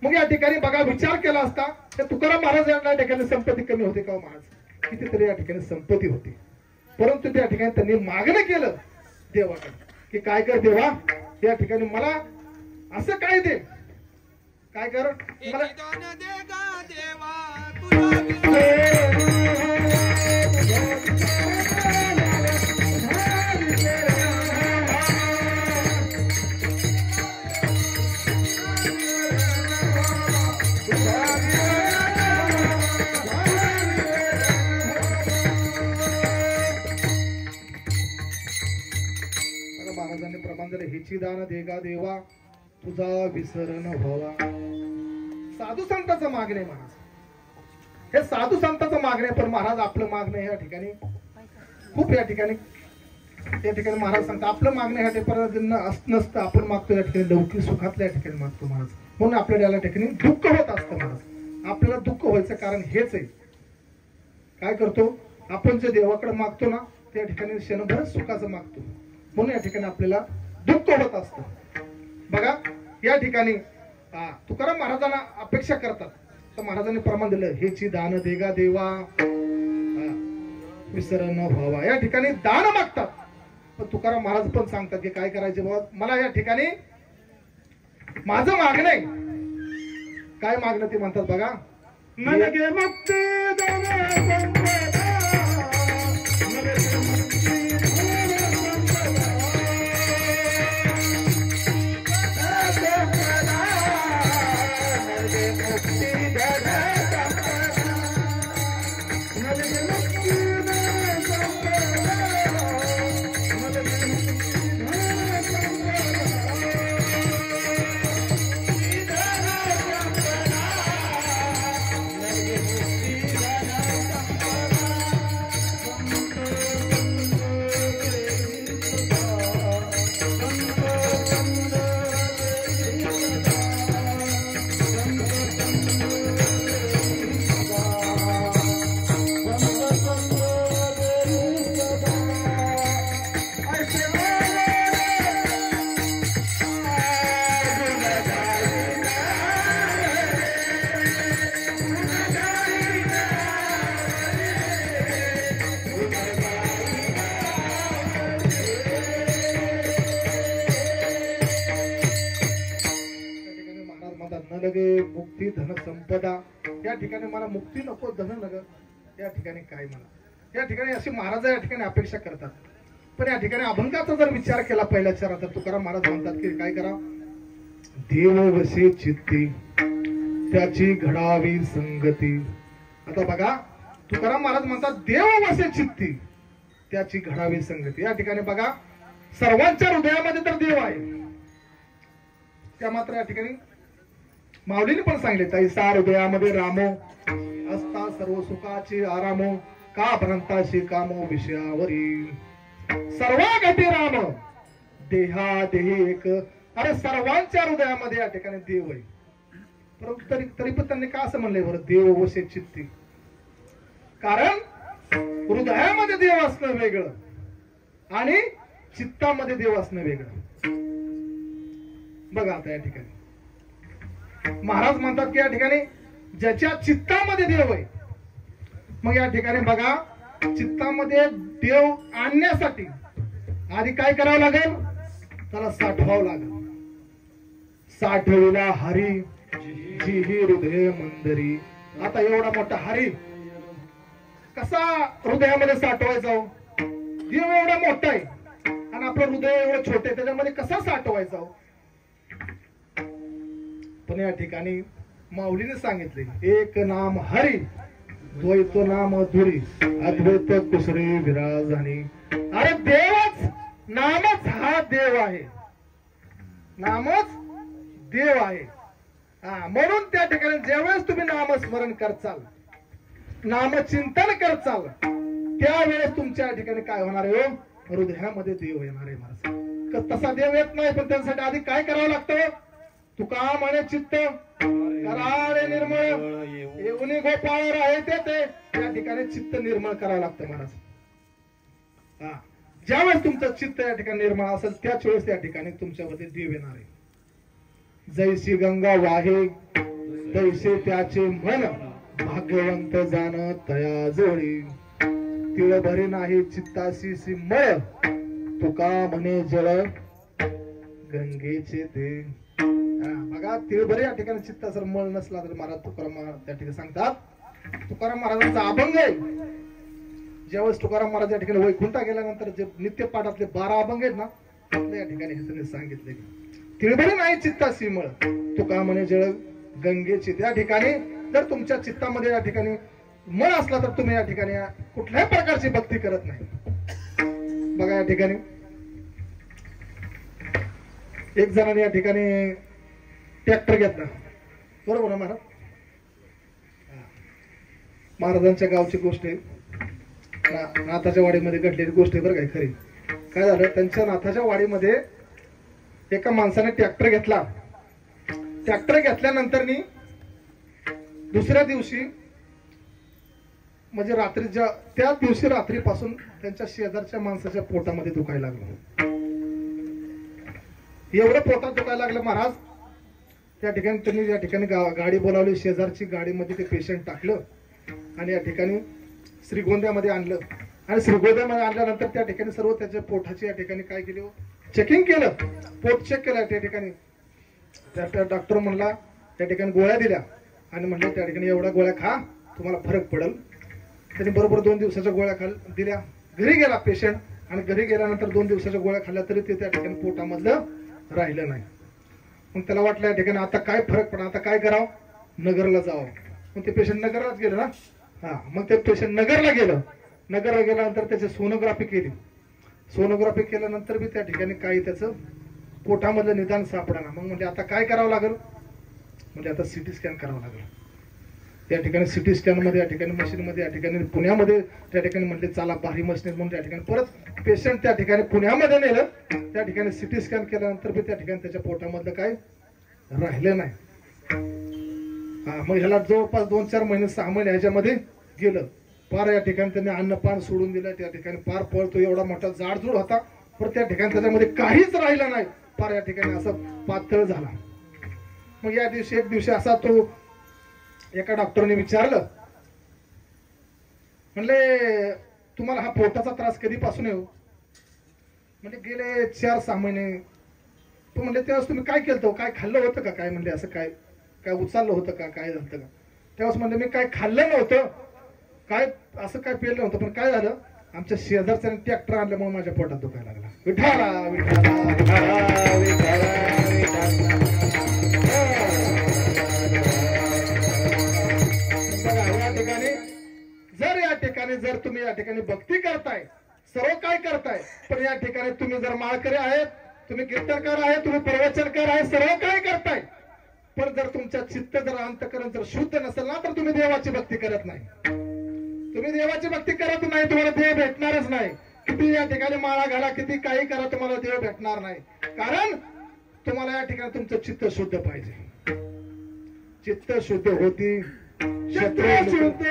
मग या ठिकाणी बघा विचार केला असता तर तुकाराम महाराज यांना ठिकाणी संपत्ती कमी होते का महाराज, कितीतरी या ठिकाणी संपत्ती होती. परंतु त्या ठिकाणी त्यांनी मागणं केलं देवाकडे की काय कर देवा, या ठिकाणी मला असं काय दे, काय कर मला हेची दान देगा देवा तुझा विसर न व्हावा. साधू संतांचं मागणे महाराज, हे साधू संतांचं मागणे. पण महाराज आपलं मागणं या ठिकाणी खूप या ठिकाणी महाराज सांगतात आपलं मागणं ह्या ठिकाणी नसतं. आपण मागतो या ठिकाणी लौकिक सुखातल्या या ठिकाणी मागतो महाराज. म्हणून आपल्याला या ठिकाणी दुःख होत असतं महाराज. आपल्याला दुःख व्हायचं कारण हेच आहे. काय करतो आपण जे देवाकडे मागतो ना त्या ठिकाणी क्षणभर सुखाचं मागतो. म्हणून या ठिकाणी आपल्याला दुःख होत असतं. बघा या ठिकाणी तुकाराम महाराजांना अपेक्षा करतात तर महाराजांनी प्रमाण दिलं हेची दान देगा देवा विसर न व्हावा. या ठिकाणी दान मागतात. पण तुकाराम महाराज पण सांगतात की काय करायचे बाबा मला या ठिकाणी माझं मागणं आहे. काय मागणं ते म्हणतात बघा. ನನಗೆ ಮುಕ್ತಿ मुक्ती धन संपदा. या ठिकाणी मला मुक्ती नको धन नग या ठिकाणी काय मला या ठिकाणी अशी महाराज या ठिकाणी अपेक्षा करतात. पण या ठिकाणी अभंगाचा जर विचार केला पहिल्या चरात तर तुकाराम महाराज म्हणतात की काय करा देव वसे चित्ती त्याची घडावी संगती. आता बघा तुकाराम महाराज म्हणतात देव वसे चित्ती त्याची घडावी संगती. या ठिकाणी बघा सर्वांच्या हृदयामध्ये तर देव आहे. त्या मात्र या ठिकाणी माऊलीने पण सांगितले तैसा हृदयामध्ये रामो असता सर्व सुखाची आरामो का भ्रांताशी कामो विषयावरी. सर्वागती राम देहा देही एक. अरे सर्वांच्या हृदयामध्ये या ठिकाणी देव आहे. परंतु तरी पण त्यांनी का असं म्हणलंय बरं देव वसे चित्ती. कारण हृदयामध्ये देव असणं वेगळं आणि चित्तामध्ये देव असणं वेगळं. बघा आता या ठिकाणी महाराज म्हणतात की या ठिकाणी ज्याच्या चित्तामध्ये देव आहे. मग या ठिकाणी बघा चित्तामध्ये देव आणण्यासाठी आधी काय करावं लागेल त्याला साठवावं लागेल. साठविला हरी जी हृदय मंदरी. आता एवढा मोठा हरी कसा हृदयामध्ये साठवायचा. देव एवढा मोठा आहे आणि आपलं हृदय एवढं छोटे आहे त्याच्यामध्ये कसा साठवायचा. पण या ठिकाणी माऊलीने सांगितले एक नाम हरी द्वैत नाम धुरी अद्वैत कुसरी विराजणी. अरे देवच नामच हा देव आहे. नामच देव आहे. म्हणून त्या ठिकाणी ज्यावेळेस तुम्ही नामस्मरण करचाल नामचिंतन करचाल त्यावेळेस तुमच्या ठिकाणी काय होणार आहे हृदयामध्ये देव येणार आहे. महाराज तसा देव येत नाही पण त्यासाठी आधी काय करावं लागतं. तुका म्हणे चित्त कराळे निर्मळ येऊनी गोपाळ आहे ते त्या ठिकाणी चित्त निर्मळ करावं लागतं महाराज. ज्यावेळेस तुमचं चित्त या ठिकाणी निर्मळ असेल त्याच वेळेस त्या ठिकाणी तुमच्यामध्ये देव येणार आहे. जैसी गंगा वाहे तैसे त्याचे मन भाग्यवंत जाण तया जोडी. तिळ भरे नाही चित्ताशी सिमळ तुका म्हणे जळ गंगेचे ते. बघा तिळभरे या ठिकाणी चित्त जर मळ नसला तर महाराज तुकाराम महाराज त्या ठिकाणी सांगतात. तुकाराम महाराजांचा अभंग आहे. ज्यावेळेस तुकाराम महाराज या ठिकाणी वैकुंठा गेल्यानंतर जे नित्य पाठातले 12 अभंग आहेत ना त्यातले या ठिकाणी हे सांगितले तिळभरे नाही चित्ताशी मळ तुका म्हणे जळ गंगेची. त्या ठिकाणी जर तुमच्या चित्तामध्ये या ठिकाणी मळ असला तर तुम्ही या ठिकाणी कुठल्याही प्रकारची भक्ती करत नाही. बघा या ठिकाणी एक जणाने या ठिकाणी ट्रॅक्टर घेतला, बरोबर ना महाराज? महाराजांच्या गावची गोष्ट आहे, नाथाच्या वाडीमध्ये घडलेली गोष्ट आहे बरं काय खरी. काय झालं, त्यांच्या नाथाच्या वाडीमध्ये एका माणसाने ट्रॅक्टर घेतला. ट्रॅक्टर घेतल्यानंतर दुसऱ्या दिवशी म्हणजे रात्रीच्या त्या दिवशी रात्रीपासून त्यांच्या शेजारच्या माणसाच्या पोटामध्ये दुखायला लागलं. एवढं पोटात दुखायला लागलं महाराज, त्या ठिकाणी त्यांनी या ठिकाणी गाडी बोलावली. शेजारची गाडीमध्ये ते पेशंट टाकलं आणि या ठिकाणी श्रीगोंद्यामध्ये आणलं. आणि श्रीगोंद्यामध्ये आणल्यानंतर त्या ठिकाणी सर्व त्याच्या पोटाची या ठिकाणी काय केली, चेकिंग केलं, पोट चेक केलं. त्या ठिकाणी त्या डॉक्टर म्हणला, त्या ठिकाणी गोळ्या दिल्या आणि म्हणलं त्या ठिकाणी एवढ्या गोळ्या खा, तुम्हाला फरक पडेल. त्यांनी बरोबर 2 दिवसाच्या गोळ्या दिल्या. घरी गेला पेशंट आणि घरी गेल्यानंतर 2 दिवसाच्या गोळ्या खाल्ल्या तरी ते त्या ठिकाणी पोटामधलं राहिलं नाही. मग त्याला वाटलं या ठिकाणी आता काय फरक पडा, आता काय करावं, नगरला जावं. मग ते पेशंट नगरलाच गेलं ना. हा, मग ते पेशंट नगरला गेलं. नगरला गेल्यानंतर त्याची सोनोग्राफी केली. सोनोग्राफी केल्यानंतर बी त्या ठिकाणी काही त्याचं पोटामधलं निदान सापडा. मग म्हणजे आता काय करावं लागेल, म्हणजे आता सिटी स्कॅन करावं लागेल. त्या ठिकाणी सिटी स्कॅन मध्ये या ठिकाणी मशीन मध्ये या ठिकाणी पुण्यामध्ये त्या ठिकाणी म्हणले चला भारी मशीन म्हणून त्या ठिकाणी परत पेशंट त्या ठिकाणी पुण्यामध्ये नेलं. त्या ठिकाणी सिटी स्कॅन केल्यानंतर बी त्या ठिकाणी त्याच्या पोटामधलं काय राहिलं नाही. हा, मग ह्याला जवळपास 2-4 महिने 6 महिने ह्याच्यामध्ये गेलं. पार या ठिकाणी त्यांनी अन्नपान सोडून दिलं. त्या ठिकाणी पार पळतो, एवढा मोठा जाडजूड होता, पण त्या ठिकाणी त्याच्यामध्ये काहीच राहिलं नाही. पार या ठिकाणी असं पातळ झाला. मग या दिवशी एक दिवशी असा तो एका डॉक्टरने विचारलं, म्हणले तुम्हाला हा पोटाचा त्रास कधीपासून आहे? म्हणजे गेले 4-6 महिने. तो म्हणले त्यावेळेस तुम्ही काय केलं, काय खाल्लं होतं का काय? म्हणले असं काय काय उचललं होतं का, काय झालं का? त्यावेळेस म्हणले मी काय खाल्लं नव्हतं, काय असं काय पेलं नव्हतं, पण काय झालं आमच्या शेजारच्याने ट्रॅक्टर आणल्यामुळे माझ्या पोटात दुखायला लागला. विठाला विठाला विठाला विठाला. या ठिकाणी जर तुम्ही या ठिकाणी भक्ती करताय, सर्व काय करताय, पण या ठिकाणी तुम्ही जर माळकरी आहेत, तुम्ही कीर्तनकार आहे, तुम्ही प्रवचनकार आहे, सर्व काय करताय, पण जर तुमच्या चित्त जर अंतकरण जर शुद्ध नसेल ना, तर तुम्ही देवाची भक्ती करत नाही. तुम्ही देवाची भक्ती करत नाही, तुम्हाला देव भेटणारच नाही. किती या ठिकाणी माळा घाला, किती काही करा, तुम्हाला देव भेटणार नाही. कारण तुम्हाला या ठिकाणी तुमचं चित्त शुद्ध पाहिजे. चित्त शुद्ध होती शत्रु शुद्ध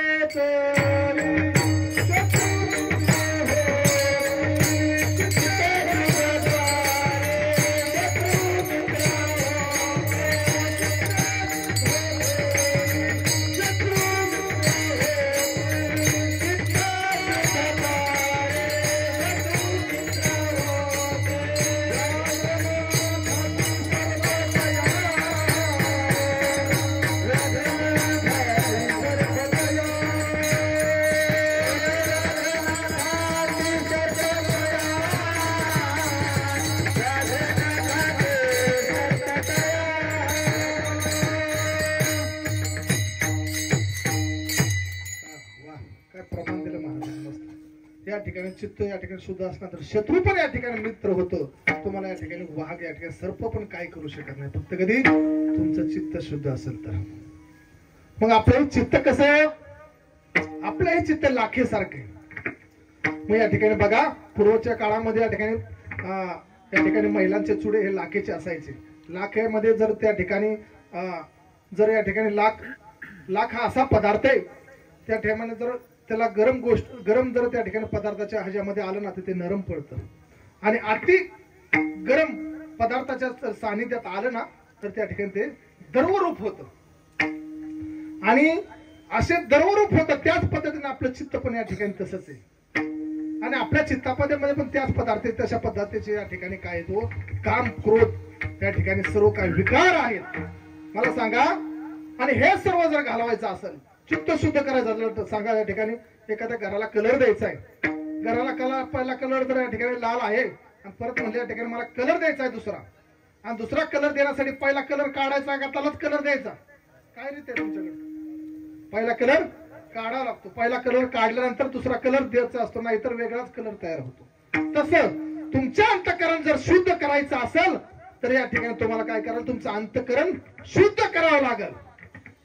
चित्त या ठिकाणी शुद्ध असणार तर शत्रू पण या ठिकाणी मित्र होतो. तुम्हाला या ठिकाणी वाघ या ठिकाणी सर्प पण काय करू शकत नाही, फक्त कधी तुमचं चित्त शुद्ध असेल तर. मग आपलं चित्त कसं, आपलं हे चित्त लाखेसारखे. मग या ठिकाणी बघा पूर्वच्या काळामध्ये या ठिकाणी महिलांचे चुडे हे लाखेचे असायचे. लाखेमध्ये जर त्या ठिकाणी जर या ठिकाणी लाख हा असा पदार्थ आहे, त्या ठिकाणी जर त्याला गरम जर त्या ठिकाणी पदार्थाच्या ह्याच्यामध्ये आलं ना तर ते नरम पडतं. आणि अति गरम पदार्थाच्या सानिध्यात आलं ना तर त्या ठिकाणी ते द्रवरूप होतं. आणि असे द्रवरूप होतं. त्याच पद्धतीने आपलं चित्त पण या ठिकाणी तसंच आहे. आणि आपल्या चित्तामध्ये पण त्याच पदार्थ तशा पद्धतीचे या ठिकाणी काय तो काम क्रोध त्या ठिकाणी सर्व काय विकार आहेत. मला सांगा, आणि हे सर्व जर घालवायचं असेल, चित्त शुद्ध करायचं असेल तर सांगा, या ठिकाणी एखाद्या घराला कलर द्यायचा आहे, घराला पहिला कलर तर या ठिकाणी लाल आहे आणि परत म्हणजे या ठिकाणी मला कलर द्यायचा आहे दुसरा, आणि दुसरा कलर देण्यासाठी पहिला कलर काढायचा का त्यालाच कलर द्यायचा, काय रीत आहे तुमच्याकडे? पहिला कलर काढावा लागतो. पहिला कलर काढल्यानंतर दुसरा कलर द्यायचा असतो, नाहीतर वेगळाच कलर तयार होतो. तसं तुमच्या अंतःकरण जर शुद्ध करायचं असेल तर या ठिकाणी तुम्हाला काय कराल, तुमचं अंतःकरण शुद्ध करावं लागल.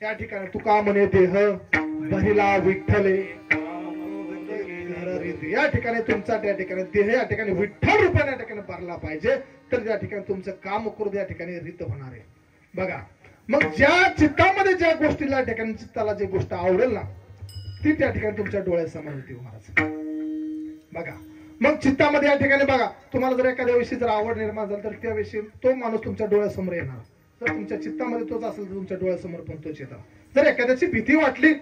या ठिकाणी तुका म्हणे देह भरिला विठ्ठले, या ठिकाणी तुमचा त्या ठिकाणी देह या ठिकाणी विठ्ठल रूपाने या ठिकाणी भरला पाहिजे, तर त्या ठिकाणी तुमचं काम करून या ठिकाणी रीत होणार आहे. बघा मग ज्या चित्तामध्ये ज्या गोष्टीला या ठिकाणी चित्ताला जी गोष्ट आवडेल ना ती त्या ठिकाणी तुमच्या डोळ्यासमोर होती महाराज. बघा मग चित्तामध्ये या ठिकाणी बघा, तुम्हाला जर एखाद्या विषयी जर आवड निर्माण झाली तर त्याविषयी तो माणूस तुमच्या डोळ्यासमोर येणार. जर तुमच्या चित्तामध्ये तोच असेल तर तुमच्या डोळ्यासमोर पण तोच येणार. जर एखाद्याची भीती वाटली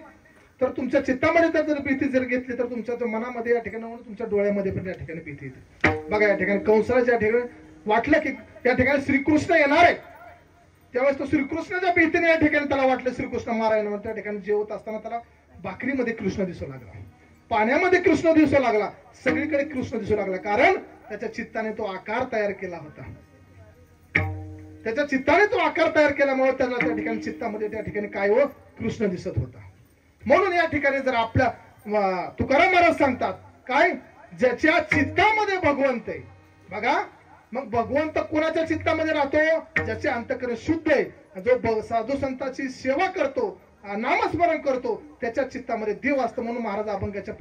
तर तुमच्या चित्तामध्ये जर भीती जर घेतली तर तुमच्या मनामध्ये या ठिकाणी तुमच्या डोळ्यामध्ये पण या ठिकाणी भीती येते. बघा या ठिकाणी कंसाला या ठिकाणी वाटलं की या ठिकाणी श्रीकृष्ण येणार आहे, त्यावेळेस तो श्रीकृष्णाच्या भीतीने या ठिकाणी त्याला वाटलं श्रीकृष्ण मारायला, त्या ठिकाणी जेवत असताना त्याला भाकरीमध्ये कृष्ण दिसू लागला, पाण्यामध्ये कृष्ण दिसू लागला, सगळीकडे कृष्ण दिसू लागला. कारण त्याच्या चित्ताने तो आकार तयार केला होता. त्याच्या चित्ताने तो आकार तयार केल्यामुळे त्याला त्या ठिकाणी चित्तामध्ये त्या ठिकाणी काय हो कृष्ण दिसत होता. म्हणून या ठिकाणी जर आपल्या तुकाराम महाराज सांगतात काय, ज्याच्या चित्तामध्ये भगवंत आहे. बघा मग भगवंत कोणाच्या चित्तामध्ये राहतो, ज्याचे अंतःकरण शुद्ध आहे, जो साधू संतांची सेवा करतो, नामस्मरण करतो, त्याच्या चित्तामध्ये देव असतो. म्हणून महाराज अभंगाच्या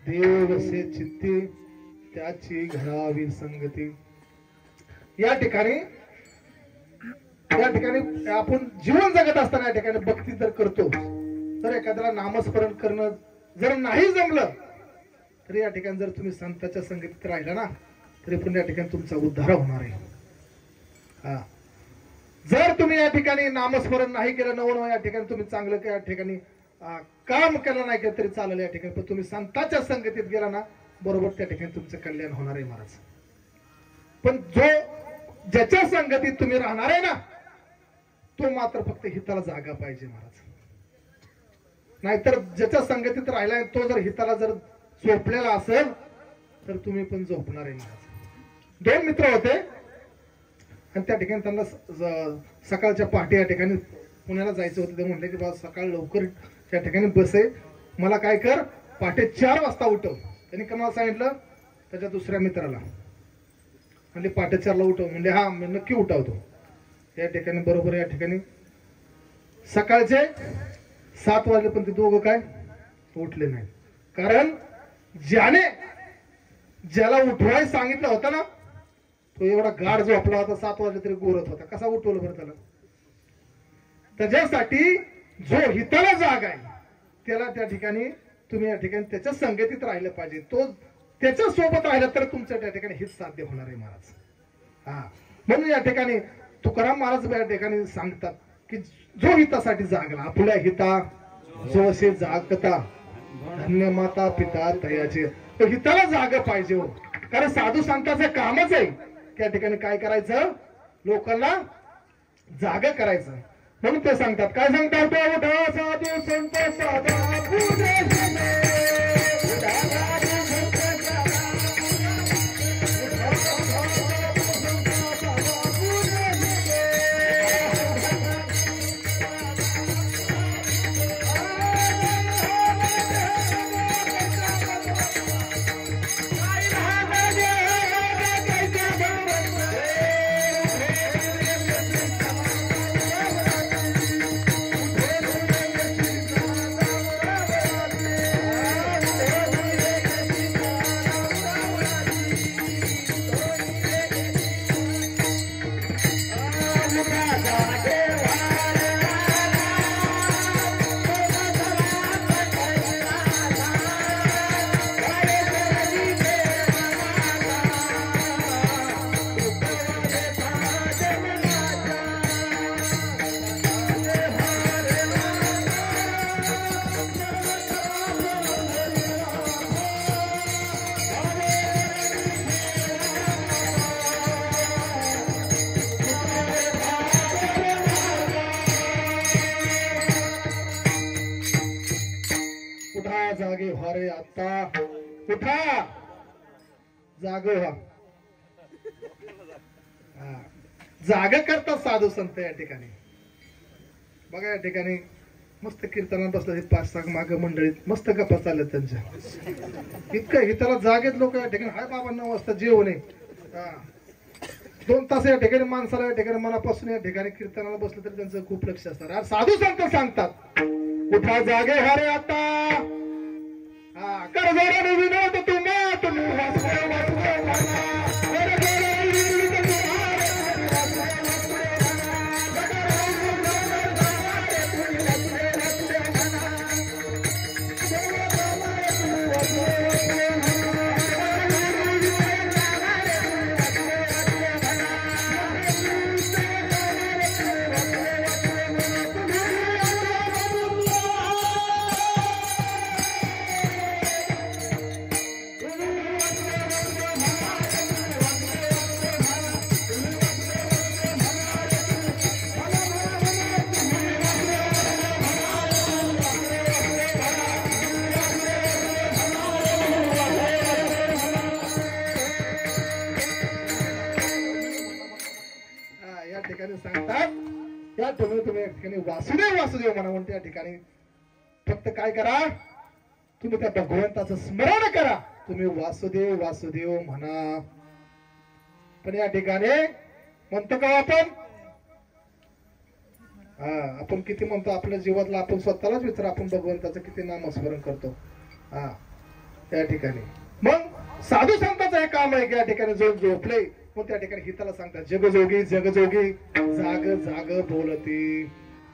देवसे चित्ती त्याची घडावी संगती. या ठिकाणी आपण जीवन जगत असताना या ठिकाणी भक्ती जर करतो तर एखाद्याला नामस्मरण करणं जर नाही जमलं तर या ठिकाणी जर तुम्ही संतांच्या संगतीत राहिला ना तरी पण या ठिकाणी तुमचा उद्धार होणार आहे. जर तुम्ही या ठिकाणी नामस्मरण नाही केलं, नवं या ठिकाणी तुम्ही चांगलं या ठिकाणी काम केलं नाही केलं तरी चालेल या ठिकाणी, पण तुम्ही संतांच्या संगतीत गेला ना बरोबर त्या ठिकाणी तुमचं कल्याण होणार आहे महाराज. पण ज्याच्या संगतीत तुम्ही राहणार आहे ना तो मात्र फक्त हिताला जागा पाहिजे महाराज. नाहीतर ज्याच्या संगतीत राहिलाय तो जर हिताला जर झोपलेला असेल तर तुम्ही पण झोपणार आहे महाराज. दोन मित्र होते, आणि त्या ठिकाणी त्यांना सकाळच्या पहाटे या ठिकाणी पुण्याला जायचं होतं. ते म्हणले की बाबा सकाळ लवकर त्या ठिकाणी बस आहे, मला काय कर पहाटे 4 वाजता उठव. त्यांनी कोणाला सांगितलं? त्याच्या दुसऱ्या मित्राला. म्हणजे पहाटे 4ला उठव. म्हणजे हा मी नक्की उठवतो. या ठिकाणी बरोबर या ठिकाणी सकाळचे 7 वाजले पण ते दोघं काय उठले नाही. कारण ज्याला उठवायला सांगितलं होतं ना तो एवढा गाढ झोपला होता, 7 वाजले तरी गोरत होता. कसा उठवलं बरं त्याला? त्याच्यासाठी जो हिताला जाग आहे त्याला त्या ठिकाणी तुम्ही या ठिकाणी त्याच्या संगतीत राहिलं पाहिजे. तो त्याच्या सोबत राहिला तर तुमच्या त्या ठिकाणी हित साध्य होणार आहे महाराज. हा म्हणून या ठिकाणी तुकाराम महाराज या ठिकाणी सांगतात की जो हितासाठी जागला आपल्या हिता जोसे जागता धन्य माता पिता तयाचे. तो हिताला जाग पाहिजे हो. कारण साधू संतांचं कामच आहे त्या ठिकाणी काय करायचं? लोकांना जाग करायचं. म्हणून ते सांगतात काय सांगतात? उठा साधू संत साधा पूजे जागे व्हा रे आता, उठा जाग व्हा. जाग करतात साधू संत या ठिकाणी. बघा या ठिकाणी मस्त कीर्तनात बसलं 5-6 माग मंडळीत मस्त गप्पा चालल्या त्यांच्या. इतकं हिताला जागेत लोक या ठिकाणी हाय बाबा 9 वाजता जेवू नये. 2 तास या ठिकाणी माणसाला या ठिकाणी मनापासून या ठिकाणी कीर्तनाला बसलं तरी त्यांचं खूप लक्ष असतं. साधू संत सांगतात उठा जागे व्हा रे आता. कर जोराने विनोद तुम्ही सांगतात या तुम्ही या ठिकाणी वासुदेव वासुदेव म्हणा. म्हणून त्या ठिकाणी फक्त काय करा? तुम्ही त्या भगवंताचं स्मरण करा. तुम्ही वासुदेव वासुदेव म्हणा. पण या ठिकाणी म्हणतो का आपण किती म्हणतो आपल्या जीवातला? आपण स्वतःलाच विचार, आपण भगवंताचं किती नामस्मरण करतो त्या ठिकाणी. मग साधू संतांचं हे काम आहे की या ठिकाणी जो झोपले मग त्या ठिकाणी हिताला सांगतात जगजोगी जगजोगी जाग जाग बोलती.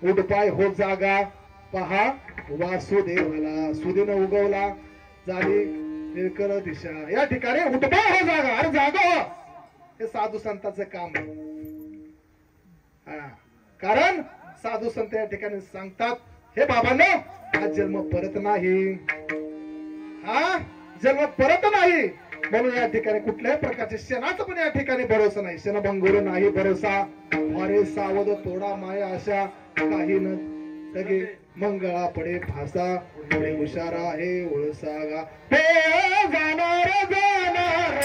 उठ पाय हो जागा पहा वासुदेवाला. सुदिन उगवला झाली निरकर दिशा. या ठिकाणी उठ पाय हो जागा. अरे जागा हो. हे साधू संतांचं काम आहे. कारण साधू संत या ठिकाणी सांगतात हे बाबांनो हा जन्म परत नाही. हा जन्म परत नाही. म्हणून या ठिकाणी कुठल्याही प्रकारचे क्षणाचा पण या ठिकाणी भरोसा नाही. क्षणभंगुर नाही भरोसा. अरे सावध तोडा माया आशा काही न तगे मंगळा पडे फासा. पुढे हुशार आहे ओळसागा. हे जाणार जाणार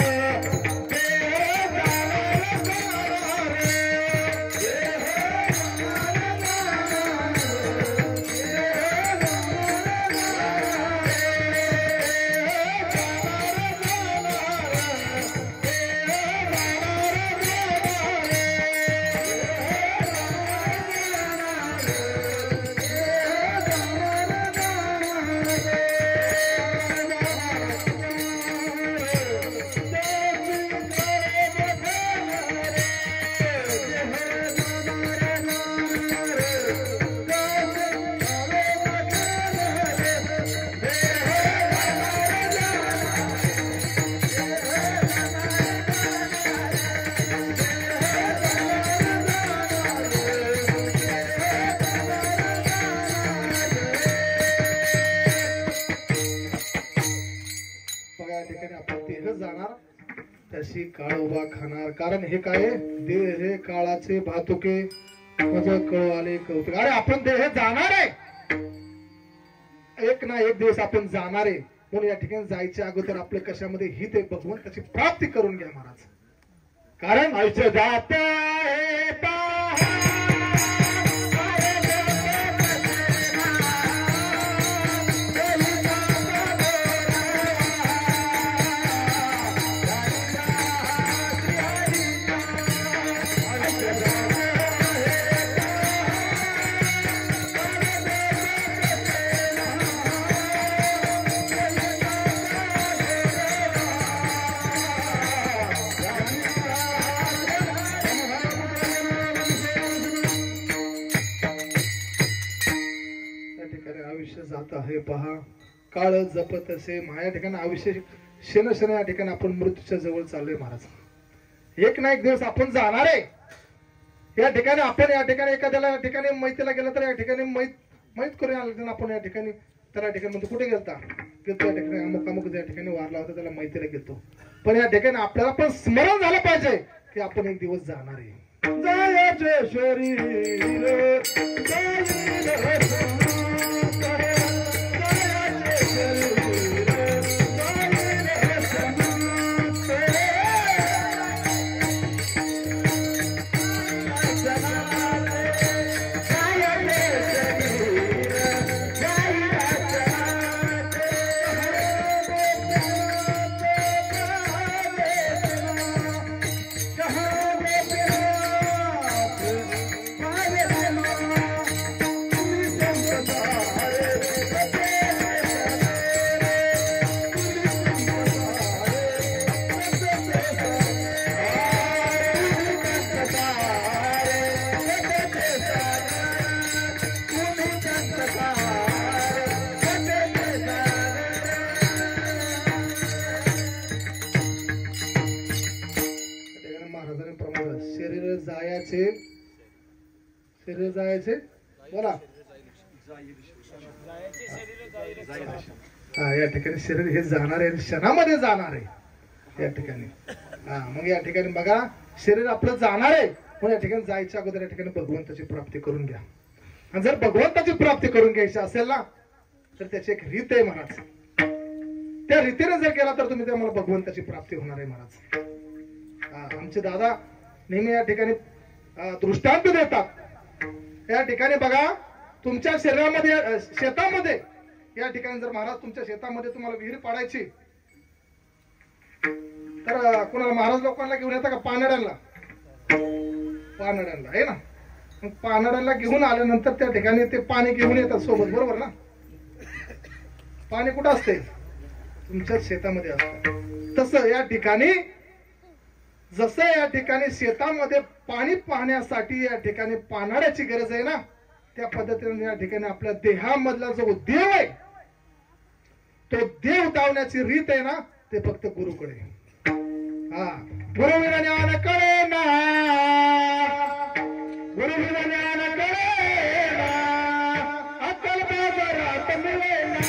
देहाशी काळ उभा खाणार. कारण हे काय देह हे काळाचे भातुके माझं कळ आले कौतुक. अरे आपण देह जाणार आहे, एक ना एक दिवस आपण जाणार आहे. म्हणून या ठिकाणी जायच्या अगोदर आपले कशामध्ये हित आहे भगवंताची प्राप्ती करून घ्या महाराज. कारण आयुष्य जात जात आहे पहा. काळ जपत असे या ठिकाणी आयुष्य क्षण क्षण या ठिकाणी आपण मृत्यूच्या जवळ चाललोय महाराज. एक ना एक दिवस आपण जाणार आहे. या ठिकाणी आपण या ठिकाणी एखाद्याला या ठिकाणी मैत्रीला गेलं तर या ठिकाणी मैत करून आलं आपण या ठिकाणी तर या ठिकाणी म्हणतो कुठे गेलता गेलतो या ठिकाणी अमुक अमुक या ठिकाणी वारला होता त्याला मैत्रीला गेलतो. पण या ठिकाणी आपल्याला पण स्मरण झालं पाहिजे की आपण एक दिवस जाणार आहे. जायचे शरीर शरीर जायचे बोला. या ठिकाणी शरीर हे जाणार आहे, क्षणामध्ये जाणार आहे या ठिकाणी. मग या ठिकाणी बघा शरीर आपलं जाणार आहे. पण या ठिकाणी जायच्या अगोदर या ठिकाणी भगवंताची प्राप्ती करून घ्या. आणि जर भगवंताची प्राप्ती करून घ्यायची असेल ना तर त्याची एक रीत आहे महाराज. त्या रीतीने जर केला तर तुम्ही मला भगवंताची प्राप्ती होणार आहे महाराज. आमचे दादा नेहमी या ठिकाणी दृष्टांत देतात. या ठिकाणी बघा तुमच्या शरीरामध्ये शेतामध्ये या ठिकाणी जर महाराज तुमच्या शेतामध्ये तुम्हाला विहीर पाडायची तर कोणाला महाराज लोकांना घेऊन येता का पानड्यांना आहे ना. मग पानड्यांना घेऊन आल्यानंतर त्या ठिकाणी ते पाणी घेऊन येतात सोबत बरोबर ना. पाणी कुठं असते तुमच्या शेतामध्ये असतं. तसं या ठिकाणी जसं या ठिकाणी शेतामध्ये पाणी पाहण्यासाठी या ठिकाणी पानाड्याची गरज आहे ना त्या पद्धतीने या ठिकाणी आपल्या देहामधला जो देव आहे तो देव धावण्याची रीत आहे ना ते फक्त गुरुकडे. गुरु विना ज्ञान कळे ना, गुरु विना ज्ञान कळे ना, अक्कल बाजारात मिळे ना.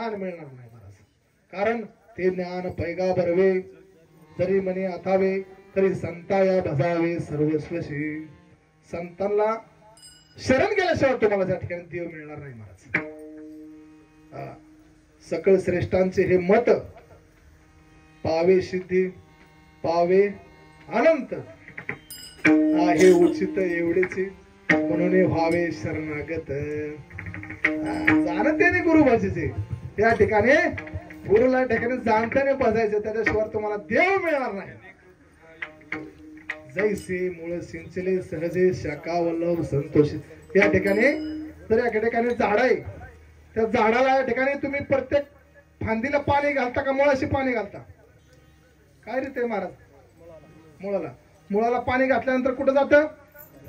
ज्ञान मिळणार नाही महाराज. कारण ते ज्ञान पैगाबरवे जरी म्हणे अथावे तरी संताया भजावे सर्वस्वशी. संतांना शरण गेल्याशिवाय तुम्हाला त्या ठिकाणी देव मिळणार नाही महाराज. सकळ श्रेष्ठांचे हे मत पावे सिद्धी पावे अनंत आहे उचित एवढेच म्हणून व्हावे शरणागत. जाणते नाही गुरु भाषेचे त्या ठिकाणी गुरुला ठिकाणी जाणताने बसायचं त्याच्याशिवाय तुम्हाला देव मिळणार नाही. जैसे मूळ सिंचले सहजे शाखा वल्लभ संतोषित. या ठिकाणी जर या ठिकाणी झाड आहे त्या झाडाला या ठिकाणी तुम्ही प्रत्येक फांदीला पाणी घालता का मुळाशी पाणी घालता? काय रीते महाराज? मुळाला मुळाला पाणी घातल्यानंतर कुठं जातं?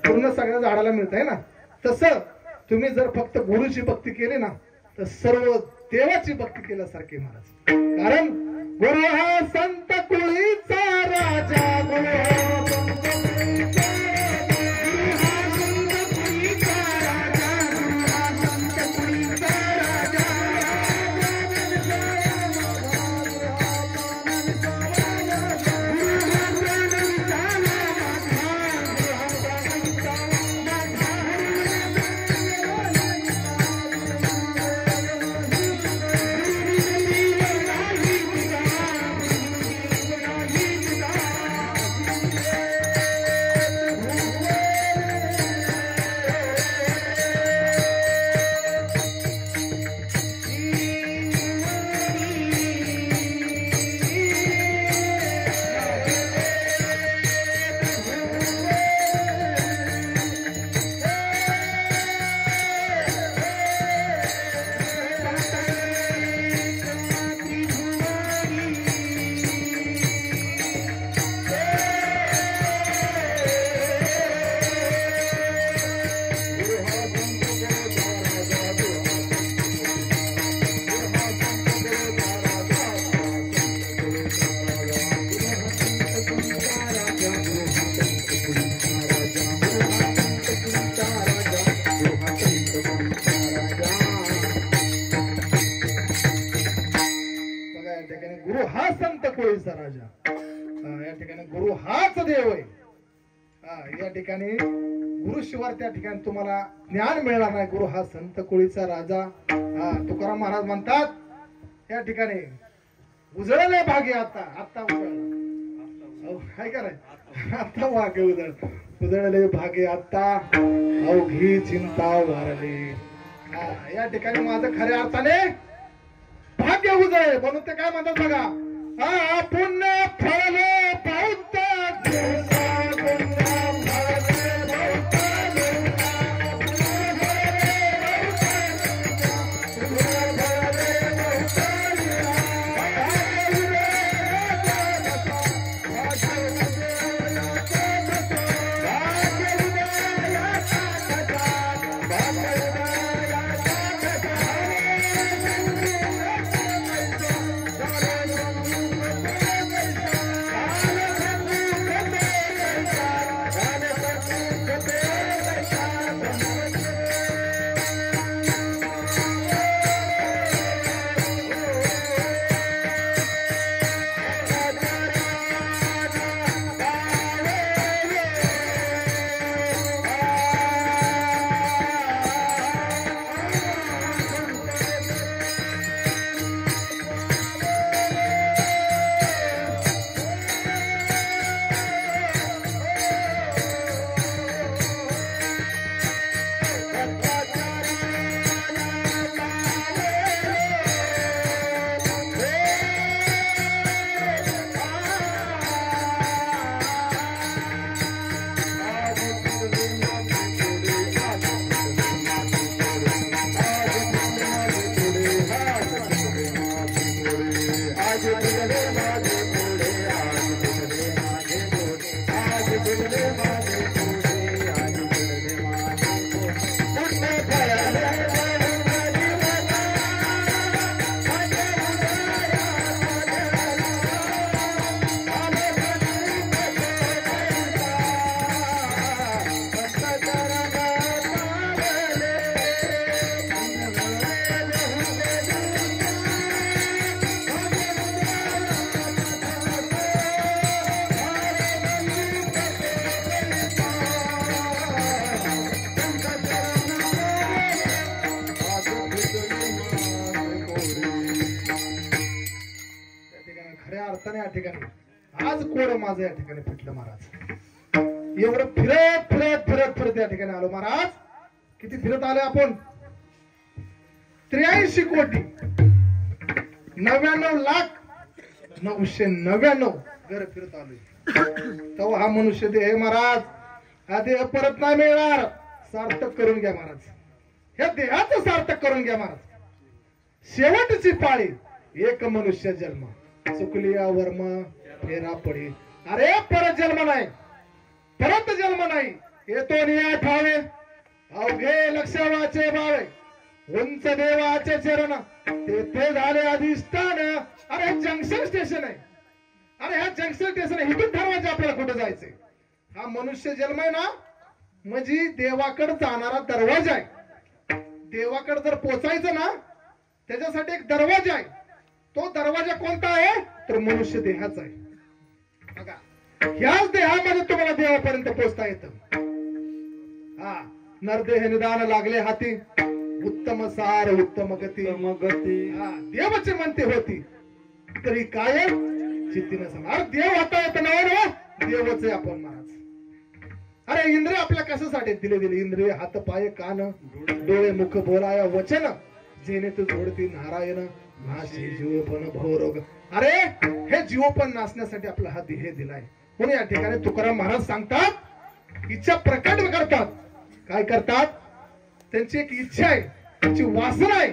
पूर्ण सगळ्या झाडाला मिळत आहे ना. तसं तुम्ही जर फक्त गुरुची भक्ती केली ना तर सर्व देवाची भक्ती केल्यासारखे महाराज. कारण गुरु हा संत कुळीचा राजा. गुरु हा संत कुळीचा राजा. या ठिकाणी गुरु हाच देव आहे. या ठिकाणी गुरु शिवाय त्या ठिकाणी तुम्हाला ज्ञान मिळणार नाही. गुरु हा संत कुळीचा राजा. तुकाराम महाराज म्हणतात या ठिकाणी उजळले भागे आता आता उजळला. काय कराय आता वागे उजळले भागे आता अवघी चिंता वारली. या ठिकाणी माझं खऱ्या अर्थाने भाग्य उजळे म्हणून ते काय म्हणतात बघा. पुण्य फळले पाऊत ठिकाणी आज कोड माझं या ठिकाणी फिटलं महाराज. एवढं फिरत फिरत फिरत फिरत या ठिकाणी आलो महाराज. किती फिरत आलोय आपण? 83 कोटी 99,999 घर फिरत आलोय. तेव्हा हा मनुष्य देह महाराज, हा देह परत नाही मिळणार. सार्थक करून घ्या महाराज, ह्या देहाचं सार्थक करून घ्या महाराज. शेवटची पाळी एक मनुष्य जन्म, चुकलिया वर्म फेरा पडी. अरे परत जन्म नाही, परत जन्म नाही. येतो निया ठावे अवघे लक्षावाचे भावे, उंच देवाचे चरण तेथे झाले अधिष्ठान. अरे हे जंक्शन स्टेशन आहे. अरे ह्या जंक्शन स्टेशन आहे, इथून ठरवायचं आपल्याला कुठे जायचंय. हा मनुष्य जन्म आहे ना, म्हणजे देवाकडे जाणारा दरवाजा आहे. देवाकडे जर पोचायचं ना, त्याच्यासाठी एक दरवाजा आहे. तो दरवाजा कोणता आहे? तर मनुष्य देहाचा आहे. बघा, ह्याच देहामध्ये तुम्हाला देवापर्यंत पोहोचता येतं. हा, नरदेह निदान लागले हाती, उत्तम सार उत्तम गती. हा, देवाचे म्हणते होती तरी काय चित्तीनं समजा. देव होता येत नाही, देवच आहे आपण महाराज. अरे इंद्रिय आपल्या कशासाठी दिले? इंद्रिय हात पाय कान डोळे मुख बोलाया वचन, जेणे तू जोडती नारायण नाशी जीवपण भवरोग. अरे हे जीवपण नासण्यासाठी आपला हा देह दिलाय. म्हणून या ठिकाणी तुकाराम महाराज सांगतात, इच्छा प्रकट करतात. काय करतात? त्यांची एक इच्छा आहे, त्यांची वासना आहे.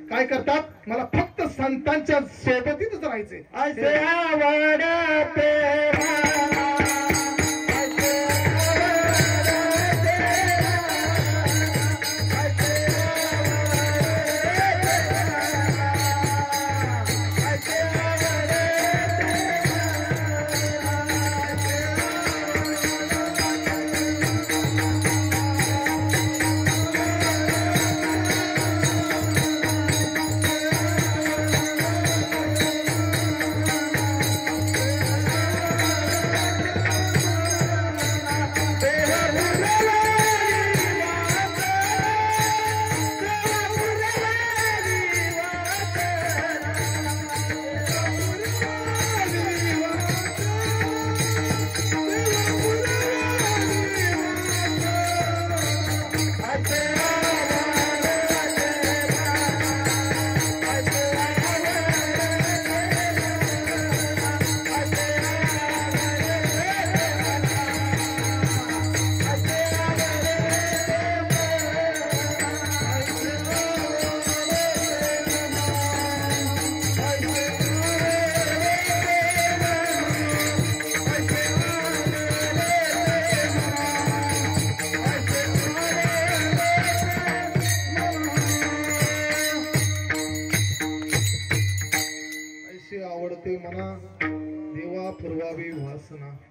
काय करतात? मला फक्त संतांच्या सोबतीतच राहायचंय. ऐसे आवडते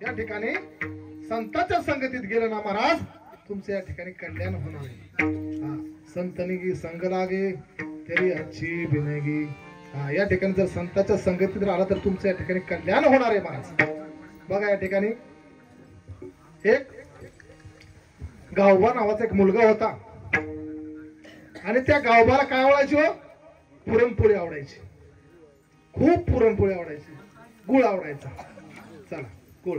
या ठिकाणी संतांच्या संगतीत गेलं ना महाराज, तुमचं या ठिकाणी कल्याण होणार आहे. संतनिगी संग लागे तरी अच्छी बिनेगी. या ठिकाणी जर संतांच्या संगतीत राहिला तर तुमचं या ठिकाणी कल्याण होणार आहे महाराज. बघा, या ठिकाणी एक गावबा नावाचा एक मुलगा होता आणि त्या गावबाला काय आवडायची? हो, पुरणपोळी आवडायची. खूप पुरणपोळी आवडायची, गुळ आवडायचा. चला, गुळ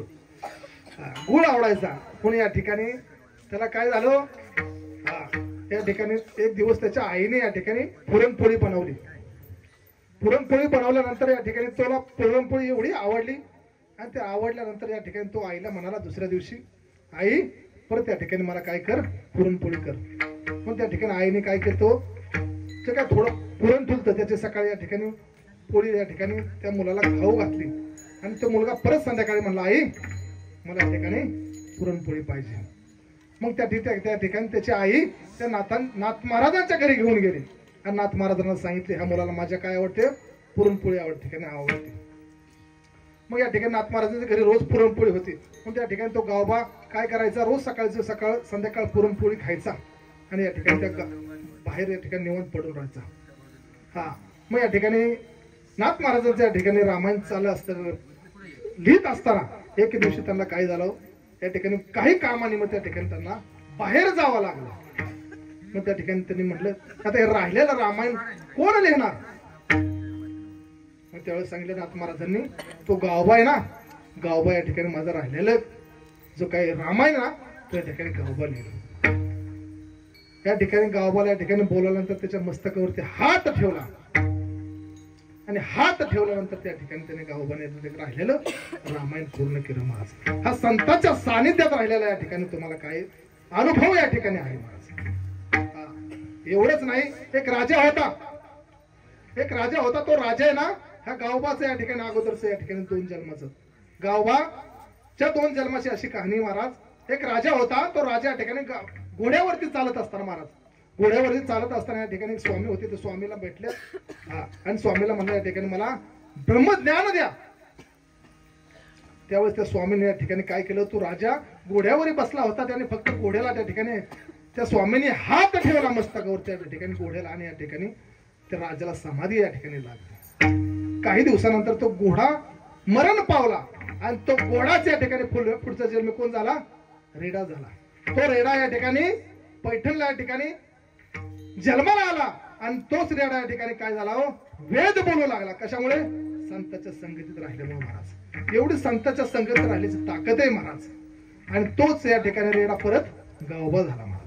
गुळ आवडायचा. पण या ठिकाणी त्याला काय झालं? या ठिकाणी एक दिवस त्याच्या आईने या ठिकाणी पुरणपोळी बनवली. पुरणपोळी बनवल्यानंतर या ठिकाणी त्याला पुरणपोळी एवढी आवडली आणि ते आवडल्यानंतर या ठिकाणी तो आईला म्हणाला दुसऱ्या दिवशी, आई परत या ठिकाणी मला काय कर, पुरणपोळी कर. पण त्या ठिकाणी आईने काय केलं, ते काय थोडं पुरण ठुलतं त्याचे सकाळी या ठिकाणी पोळी या ठिकाणी त्या मुलाला खाऊ घातली आणि तो मुलगा परत संध्याकाळी म्हणला, आई मला या ठिकाणी पुरणपोळी पाहिजे. मग त्या ठिकाणी त्याची आई त्या नाथ महाराजांच्या घरी घेऊन गेली आणि नाथ महाराजांना सांगितले, ह्या मुलाला माझ्या काय आवडते? पुरणपोळी आवडते का? नाही आवडते. मग या ठिकाणी नाथ महाराजांच्या घरी रोज पुरणपोळी होती. मग त्या ठिकाणी तो गावबा काय करायचा? रोज सकाळ संध्याकाळ पुरणपोळी खायचा आणि या ठिकाणी त्या बाहेर या ठिकाणी निवांत पडून राहायचा. मग या ठिकाणी नाथ महाराजांच्या या ठिकाणी रामायण चालू असताना लिहित असताना एक दिवशी त्यांना काय झालं, त्या ठिकाणी काही कामानिमित्त त्या ठिकाणी त्यांना बाहेर जावं लागलं. मग त्या ठिकाणी त्यांनी म्हटलं, आता हे राहिलेलं रामायण कोण लिहिणार? मग त्यावेळेस सांगितलं नाथ महाराजांनी, तो गावबा आहे ना, गावबा या ठिकाणी माझा राहिलेलं जो काही रामायण ना, त्या ठिकाणी गावबा लिहिलं. या ठिकाणी गावबाला या ठिकाणी बोलावल्यानंतर त्याच्या मस्तकावरती हात ठेवला आणि हात ठेवल्यानंतर त्या ठिकाणी त्याने गावबाने राहिलेलं रामायण पूर्ण केलं महाराज. हा संतांच्या सानिध्यात राहिलेला या ठिकाणी तुम्हाला काय अनुभव या ठिकाणी आहे महाराज. एवढंच नाही, एक राजा होता, एक राजा होता. तो राजा आहे ना, ह्या गावबाचं या ठिकाणी अगोदरच या ठिकाणी 2 जन्माचं, गावबाच्या 2 जन्माची अशी कहाणी महाराज. एक राजा होता, तो राजा या ठिकाणी घोड्यावरती चालत असताना महाराज, घोड्यावरती चालत असताना या ठिकाणी स्वामी होते, ते स्वामीला भेटले आणि स्वामीला म्हणलं या ठिकाणी मला ब्रह्मज्ञान द्या. त्यावेळेस त्या स्वामीने या ठिकाणी काय केलं, तो राजा घोड्यावरही बसला होता, त्याने फक्त घोड्याला त्या ठिकाणी त्या स्वामीने हात ठेवला मस्तकावर त्या ठिकाणी घोड्याला, आणि या ठिकाणी त्या राजाला समाधी या ठिकाणी लागली. काही दिवसानंतर तो घोडा मरण पावला आणि तो घोडाच या ठिकाणी पुढचा जन्म कोण झाला, रेडा झाला. तो रेडा या ठिकाणी पैठणला या ठिकाणी जन्माला आला आणि तोच रेडा या ठिकाणी काय झाला, वेद बोलू लागला. कशामुळे, संतांच्या संगतीत राहिल्यामुळे महाराज. एवढी संतांच्या संगतीत राहिल्याची ताकद आहे महाराज. आणि तोच या ठिकाणी रेडा परत गावबा झाला महाराज.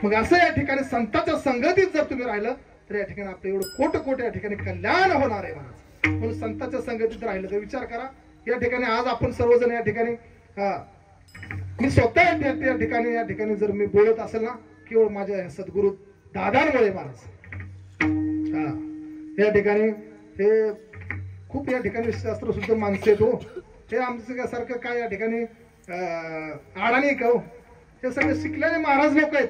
मग असं या ठिकाणी संतांच्या संगतीत जर तुम्ही राहिलं तर या ठिकाणी आपलं एवढं कोट या ठिकाणी कल्याण होणार आहे महाराज. म्हणून संतांच्या संगतीत राहिलं तर विचार करा, या ठिकाणी आज आपण सर्वजण या ठिकाणी मी स्वतः या ठिकाणी जर मी बोलत असेल ना, केवळ माझ्या सद्गुरु दादांमुळे महाराज. या ठिकाणी हे खूप या ठिकाणी शास्त्र शुद्ध माणसे तो, हे आमचं सारखं काय या ठिकाणी आडाणी का, हे सगळे शिकलेले महाराज लोक आहेत.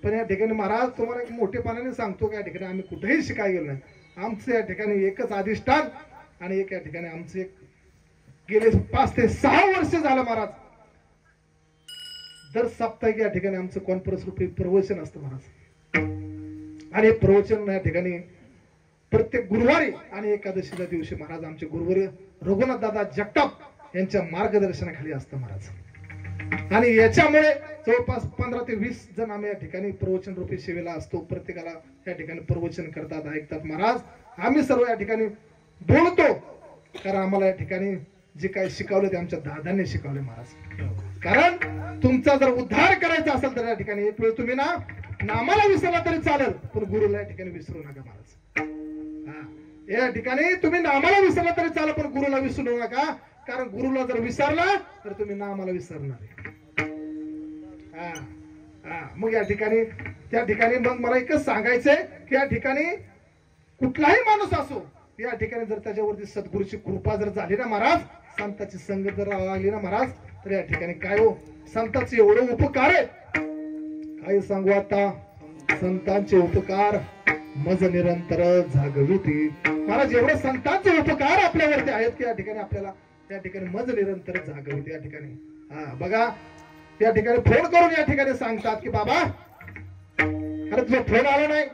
पण या ठिकाणी महाराज तुम्हाला एक मोठेपणाने सांगतो का, या ठिकाणी आम्ही कुठेही शिकाय गेलो नाही. आमचं या ठिकाणी एकच अधिष्ठान आणि एक या ठिकाणी आमचे गेले 5 ते 6 वर्ष झालं महाराज. दर साप्ताहिक या ठिकाणी आमचं कॉन्फरन्स रूपी प्रवचन असतं महाराज. आणि प्रवचन या ठिकाणी प्रत्येक गुरुवारी आणि एकादशीच्या दिवशी महाराज आमचे गुरुवारी रघुनाथ दादा जगताप यांच्या मार्गदर्शनाखाली असतं महाराज. आणि याच्यामुळे जवळपास 15 ते 20 जण आम्ही या ठिकाणी प्रवचन रूपी सेवेला असतो. प्रत्येकाला या ठिकाणी प्रवचन करतात, ऐकतात महाराज. आम्ही सर्व या ठिकाणी बोलतो, कारण आम्हाला या ठिकाणी जे काही शिकवलं ते आमच्या दादांनी शिकवले महाराज. कारण तुमचा जर उद्धार करायचा असेल तर या ठिकाणी एक वेळ तुम्ही ना नामाला विसरला तरी चालेल, पण गुरुला या ठिकाणी विसरू नका महाराज. या ठिकाणी तुम्ही नामाला विसरला तरी चालेल, पण गुरुला विसरू नका, कारण गुरुला जर विसरला तर तुम्ही नामाला विसरणार आहे. मग या ठिकाणी त्या ठिकाणी मग मला एकच सांगायचंय की या ठिकाणी कुठलाही माणूस असो, या ठिकाणी जर त्याच्यावरती सद्गुरूची कृपा जर झाली ना महाराज, संतांची संगत जर लागली ना महाराज, तर या ठिकाणी काय हो, संतांचे एवढे उपकार आहेत काही सांगू आता. संतांचे उपकार मज निरंतर जागविती महाराज. एवढे संतांचे उपकार आपल्यावरती आहेत की या ठिकाणी आपल्याला या ठिकाणी मज निरंतर जागविती. या ठिकाणी बघा, या ठिकाणी फोन करून या ठिकाणी सांगतात की बाबा अरे तुझा फोन आला नाही.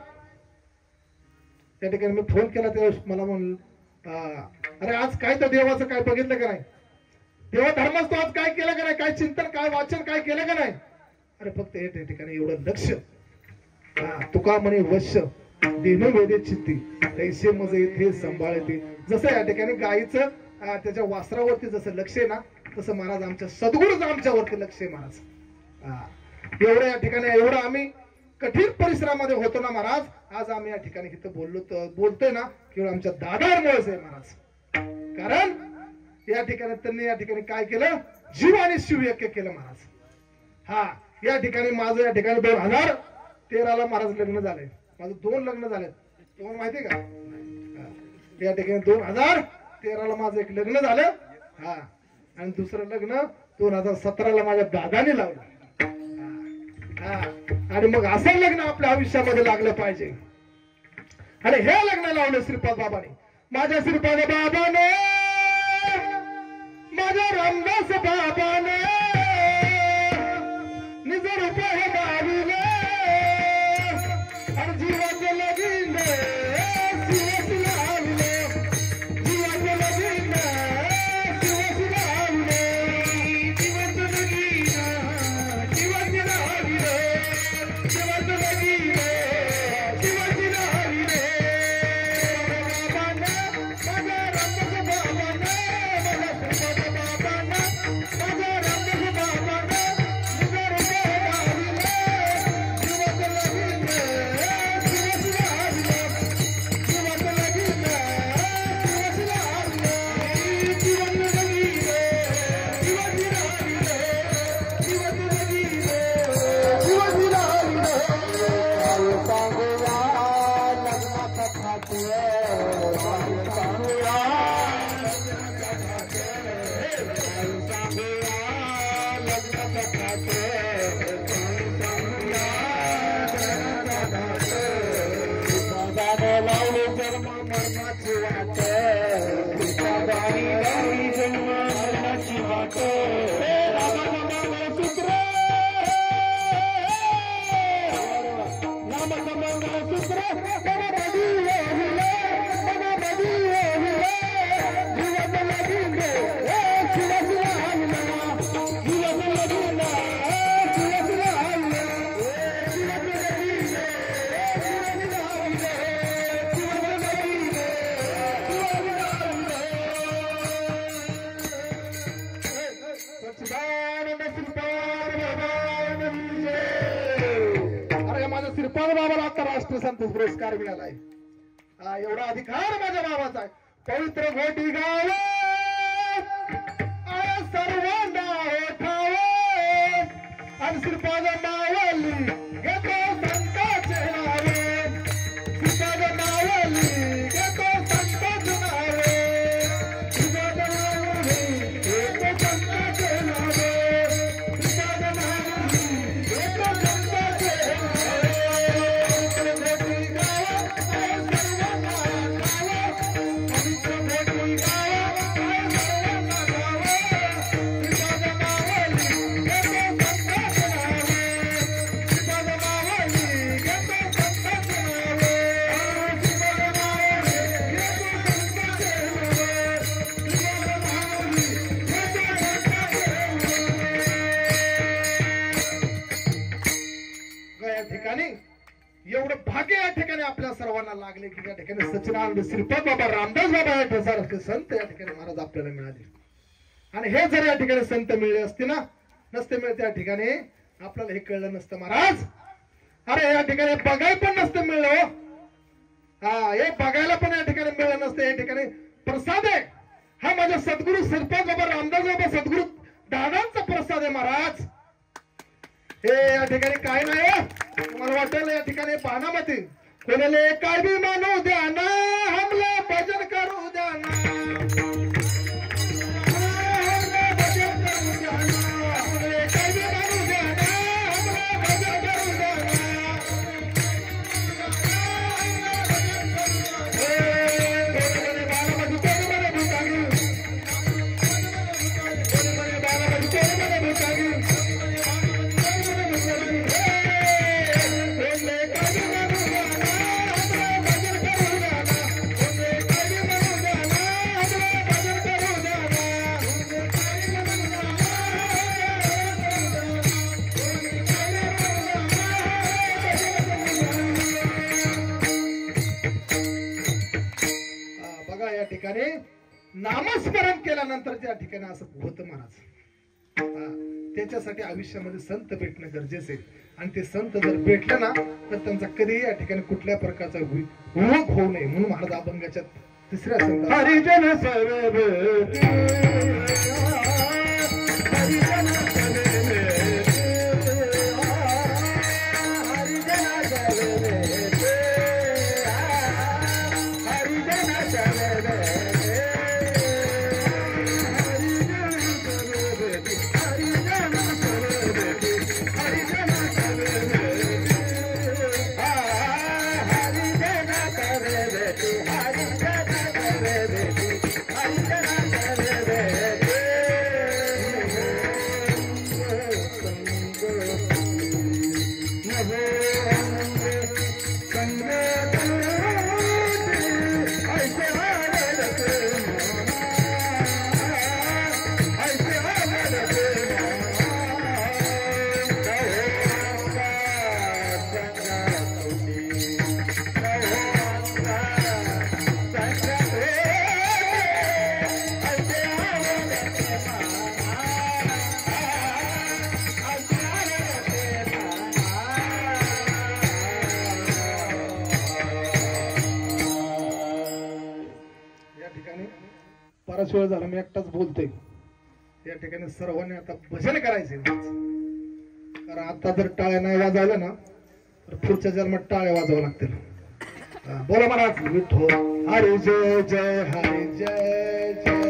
त्या ठिकाणी मी फोन केला त्यावेळेस मला म्हणलं अरे आज काय तर देवाचं काय बघितलं का नाही, देवा धर्माच तो आज काय केलं का नाही, काय चिंतन काय वाचन काय केलं का नाही. अरे फक्त या ठिकाणी एवढं लक्ष. तुका म्हणे वश्य देणं वेदे चित्ती तैसे मज येथे सांभाळते. जसं या ठिकाणी गायीचं त्याच्या वासरावरती जसं लक्ष आहे ना, तसं महाराज आमच्या सद्गुरूचं आमच्यावरती लक्ष आहे महाराज. एवढं या ठिकाणी एवढं आम्ही कठीण परिश्रमामध्ये होतो ना महाराज, आज आम्ही या ठिकाणी इथं बोलतोय ना केवळ आमच्या दादांमुळेच आहे महाराज. कारण या ठिकाणी त्यांनी या ठिकाणी काय केलं, जीव आणि शिव एक केलं महाराज. या ठिकाणी माझं या ठिकाणी 2013ला महाराज लग्न झालंय. माझं 2 लग्न झालेत, तुम्हाला माहितीये का. या ठिकाणी 2013ला माझं एक लग्न झालं, आणि दुसरं लग्न 2017ला माझ्या दादाने लावलं. आणि मग असं लग्न आपल्या आयुष्यामध्ये लागलं पाहिजे. आणि हे लग्न लावलं श्रीपाद बाबाने, माझ्या श्रीपाद बाबाने, माझ्या रामदास बाबाने निज रूप हे लावले आणि जीवाचे लगीने शिवसी लावले, जीवाचे लगीने शिवसी लावले, जीवाचे लगीने शिवसी लावले, जीवाचे लगीने शिवसी लावले. बाबाने माझ्या श्रीपाद बाबाला आता राष्ट्रीय संत पुरस्कार मिळालाय. एवढा अधिकार माझ्या बाबाचा आहे. पवित्र घोटी गाव सर्वांना ओठावे आणि श्रीपाद मावली घेतो संतांचे नावे. श्रीपाद मावली घेतो संतांचे नावे. श्रीपाद मावली घेतो संतांचे नावे. श्रीपाद मावली घेतो संतांचे एवढं भाग्य या ठिकाणी आपल्या सर्वांना लागले की या ठिकाणी सच्चिदानंद श्रीपाद बाबा रामदास बाबा या ठिकाणी संत या ठिकाणी महाराज आपल्याला मिळाले. आणि हे जर या ठिकाणी संत मिळले असते ना, नसते मिळते या ठिकाणी आपल्याला हे कळलं नसतं महाराज. अरे या ठिकाणी बघाय पण नसतं मिळलं. हे बघायला पण या ठिकाणी मिळलं नसतं. या ठिकाणी प्रसाद आहे हा माझ्या सद्गुरू श्रीपाद बाबा रामदास बाबा सद्गुरू दादांचा प्रसाद आहे महाराज. हे या ठिकाणी काय नाही. तुम्हाला वाटेल या ठिकाणी पाहण्यामध्ये कोणाला काय बी मानू द्या ना, हमला भजन करू द्या ना. नामस्मरण केल्यानंतर त्या ठिकाणी असं होतं महाराज. त्याच्यासाठी आयुष्यामध्ये संत भेटणं गरजेचं आहे. आणि ते संत जर भेटले ना तर त्यांचा कधीही या ठिकाणी कुठल्या प्रकारचा वियोग होऊ नये म्हणून महाराज अभंगाच्या तिसऱ्या संत हरिजन बराच वेळ झाला मी एकटाच बोलतोय. या ठिकाणी सर्वांनी आता भजन करायचे. कारण आता जर टाळ्या नाही वाजवल्या ना तर पुढच्या जन्मात टाळ्या वाजवावं लागतील. बोला महाराज विठ्ठल हरी जय जय हरी जय जय.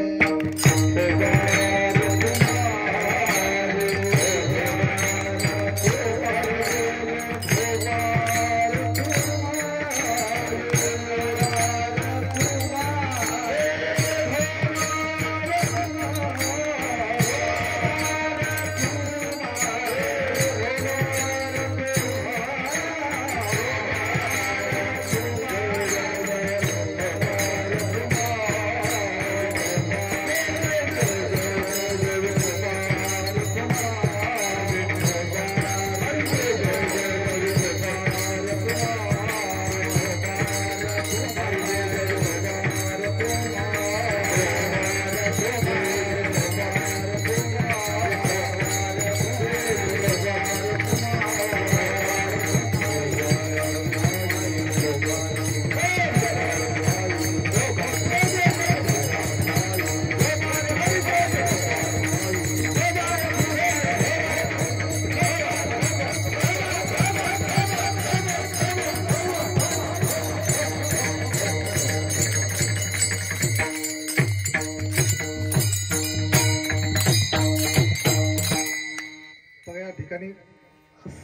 बघा या ठिकाणी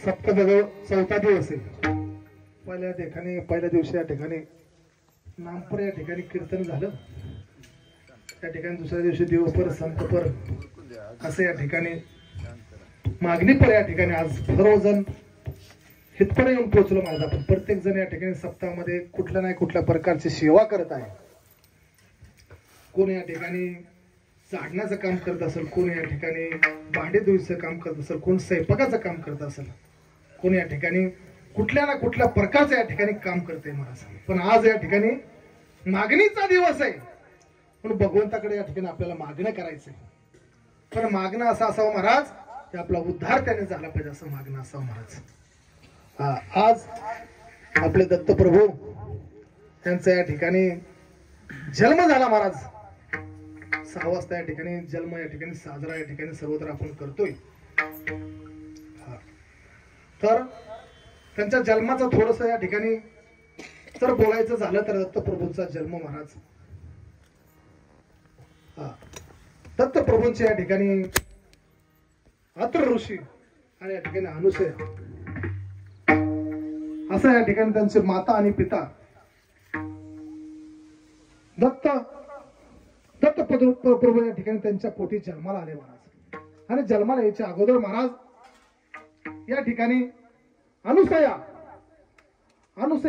सप्तजवळ 4था दिवस आहे. पहिल्या दिवशी या ठिकाणी नामपर या ठिकाणी कीर्तन झालं. त्या ठिकाणी दुसऱ्या दिवशी दिवसभर संतपर असं या ठिकाणी मागणीपर या ठिकाणी आज सर्वजण हितपर्यंत येऊन पोहोचलो. माझा पण प्रत्येक जण या ठिकाणी सप्ताहामध्ये कुठल्या नाही कुठल्या प्रकारची सेवा करत आहे. कोण या ठिकाणी झाडण्याचं काम करत असेल, कोण या ठिकाणी भांडे धुईचं काम करत असेल, कोण स्वयंपाकाचं काम करत असेल, कोण या ठिकाणी कुठल्या ना कुठल्या प्रकारचं या ठिकाणी काम करते महाराज. पण आज या ठिकाणी मागणीचा दिवस आहे. पण भगवंताकडे या ठिकाणी आपल्याला मागणं करायचंय. पण मागणं असं असावं महाराज की आपला उद्धार त्याने झाला पाहिजे असं मागणं असावं महाराज. आज आपले दत्तप्रभू यांचा या ठिकाणी जन्म झाला महाराज. 6 वाजता या ठिकाणी जन्म या ठिकाणी साजरा या ठिकाणी सर्वत्र आपण करतोय. तर त्यांच्या जन्माचं थोडस या ठिकाणी जर बोलायचं झालं तर दत्तप्रभूंचा जन्म महाराज दत्तप्रभूंच्या या ठिकाणी अत्र ऋषी आणि या ठिकाणी अनुसया असं या ठिकाणी त्यांचे माता आणि पिता दत्तप्रभू या ठिकाणी त्यांच्या पोटी जन्माला आले महाराज. आणि जन्माला यायच्या अगोदर महाराज या ठिकाणी अनुसया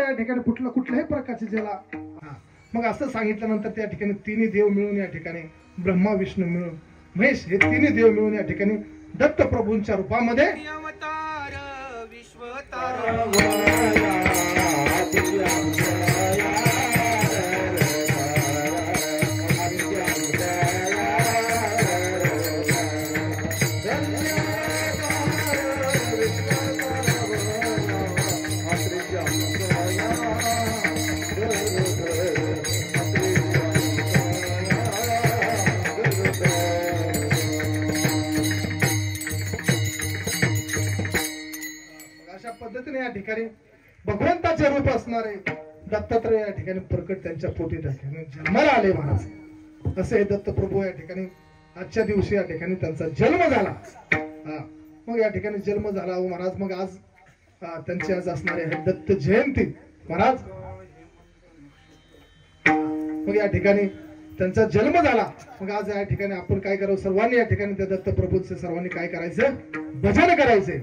या ठिकाणी कुठल्याही प्रकारचे ज्याला मग असं सांगितल्यानंतर त्या ठिकाणी तिन्ही देव मिळून या ठिकाणी ब्रह्मा विष्णू मिळून महेश हे तिन्ही देव मिळून या ठिकाणी दत्तप्रभूंच्या रूपामध्ये अवतार विश्वतार पद्धतीने या ठिकाणी भगवंताचे रूप असणारे दत्तात्रय या ठिकाणी प्रकट त्यांच्या पोटी ठिकाणी जन्माला आले महाराज. असे दत्तप्रभू या ठिकाणी आजच्या दिवशी या ठिकाणी त्यांचा जन्म झाला. मग या ठिकाणी जन्म झाला महाराज. मग आज त्यांची आज असणारे दत्त जयंती महाराज. मग या ठिकाणी त्यांचा जन्म झाला. मग आज या ठिकाणी आपण काय करावं सर्वांनी या ठिकाणी त्या दत्तप्रभूंचे सर्वांनी काय करायचं भजन करायचे.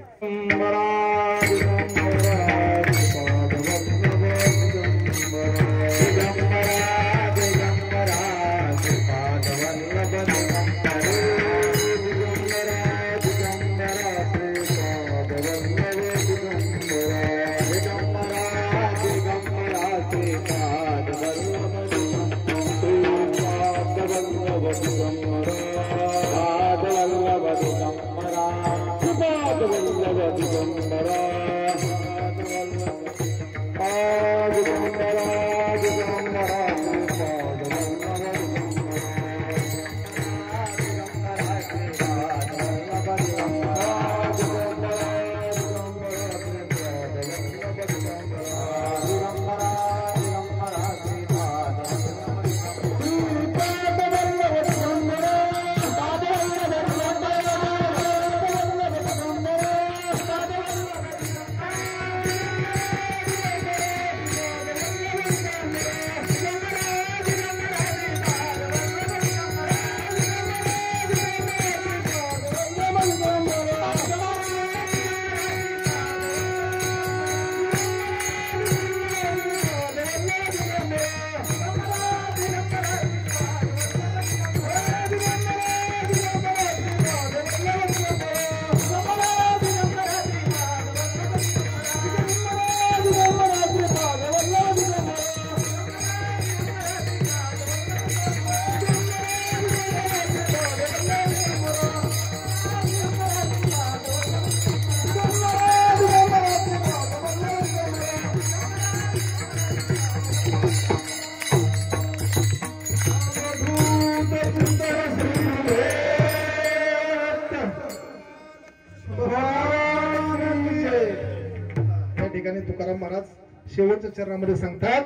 तुकाराम महाराज शेवटच्या चरणामध्ये सांगतात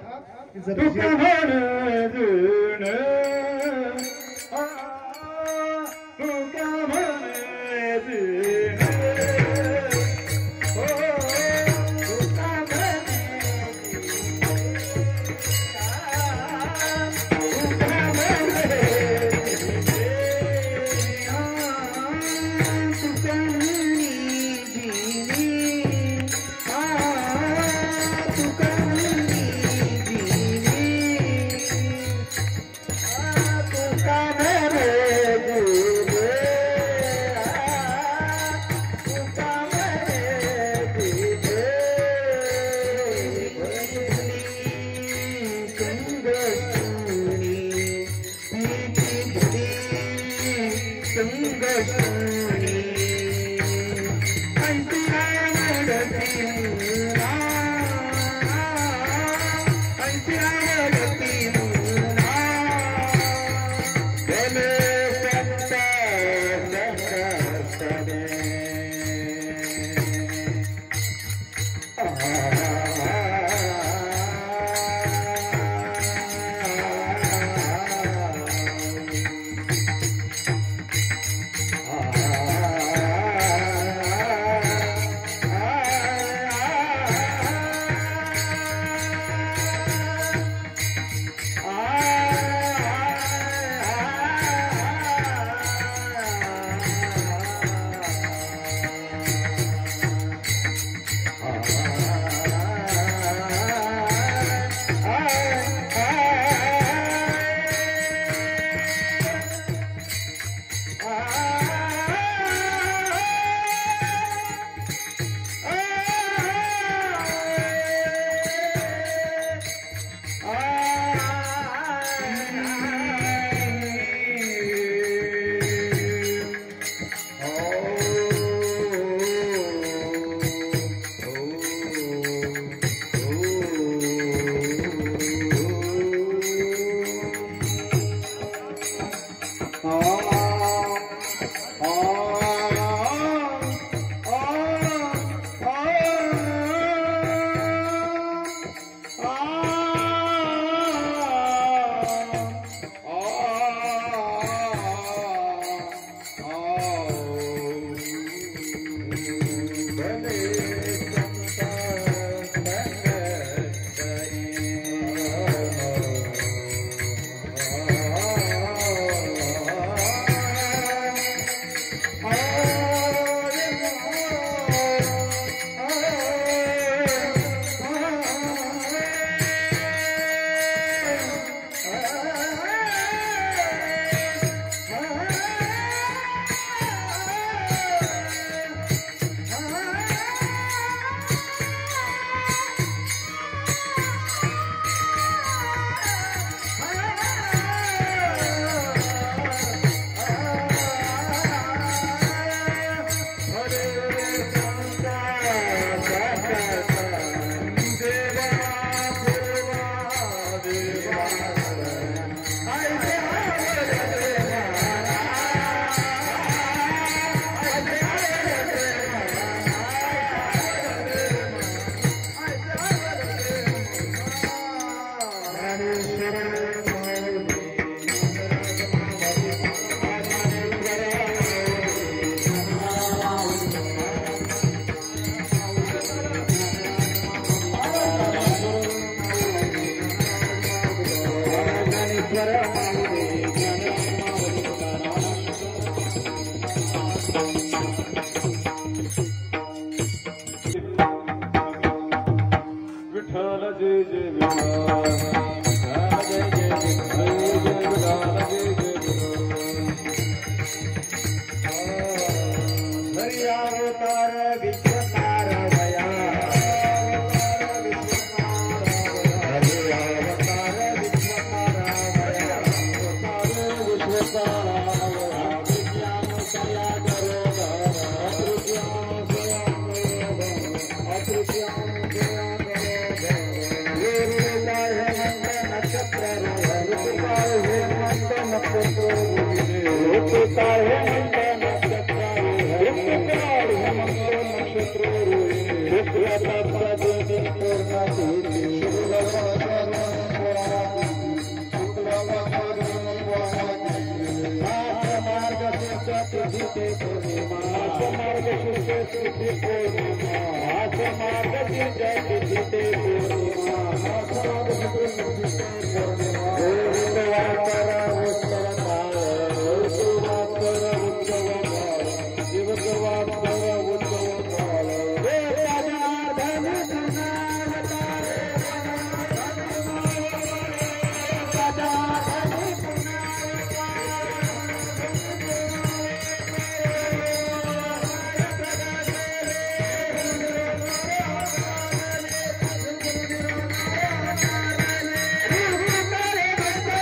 की जर जय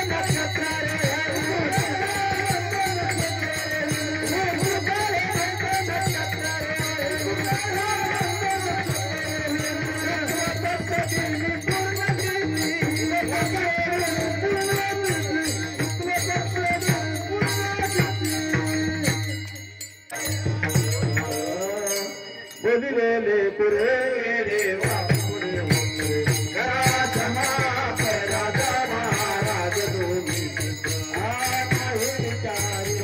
नक्षत्र बोलिलेले पुरे देवा पुरे घराचा माप राजा महाराज दोन्ही विचारू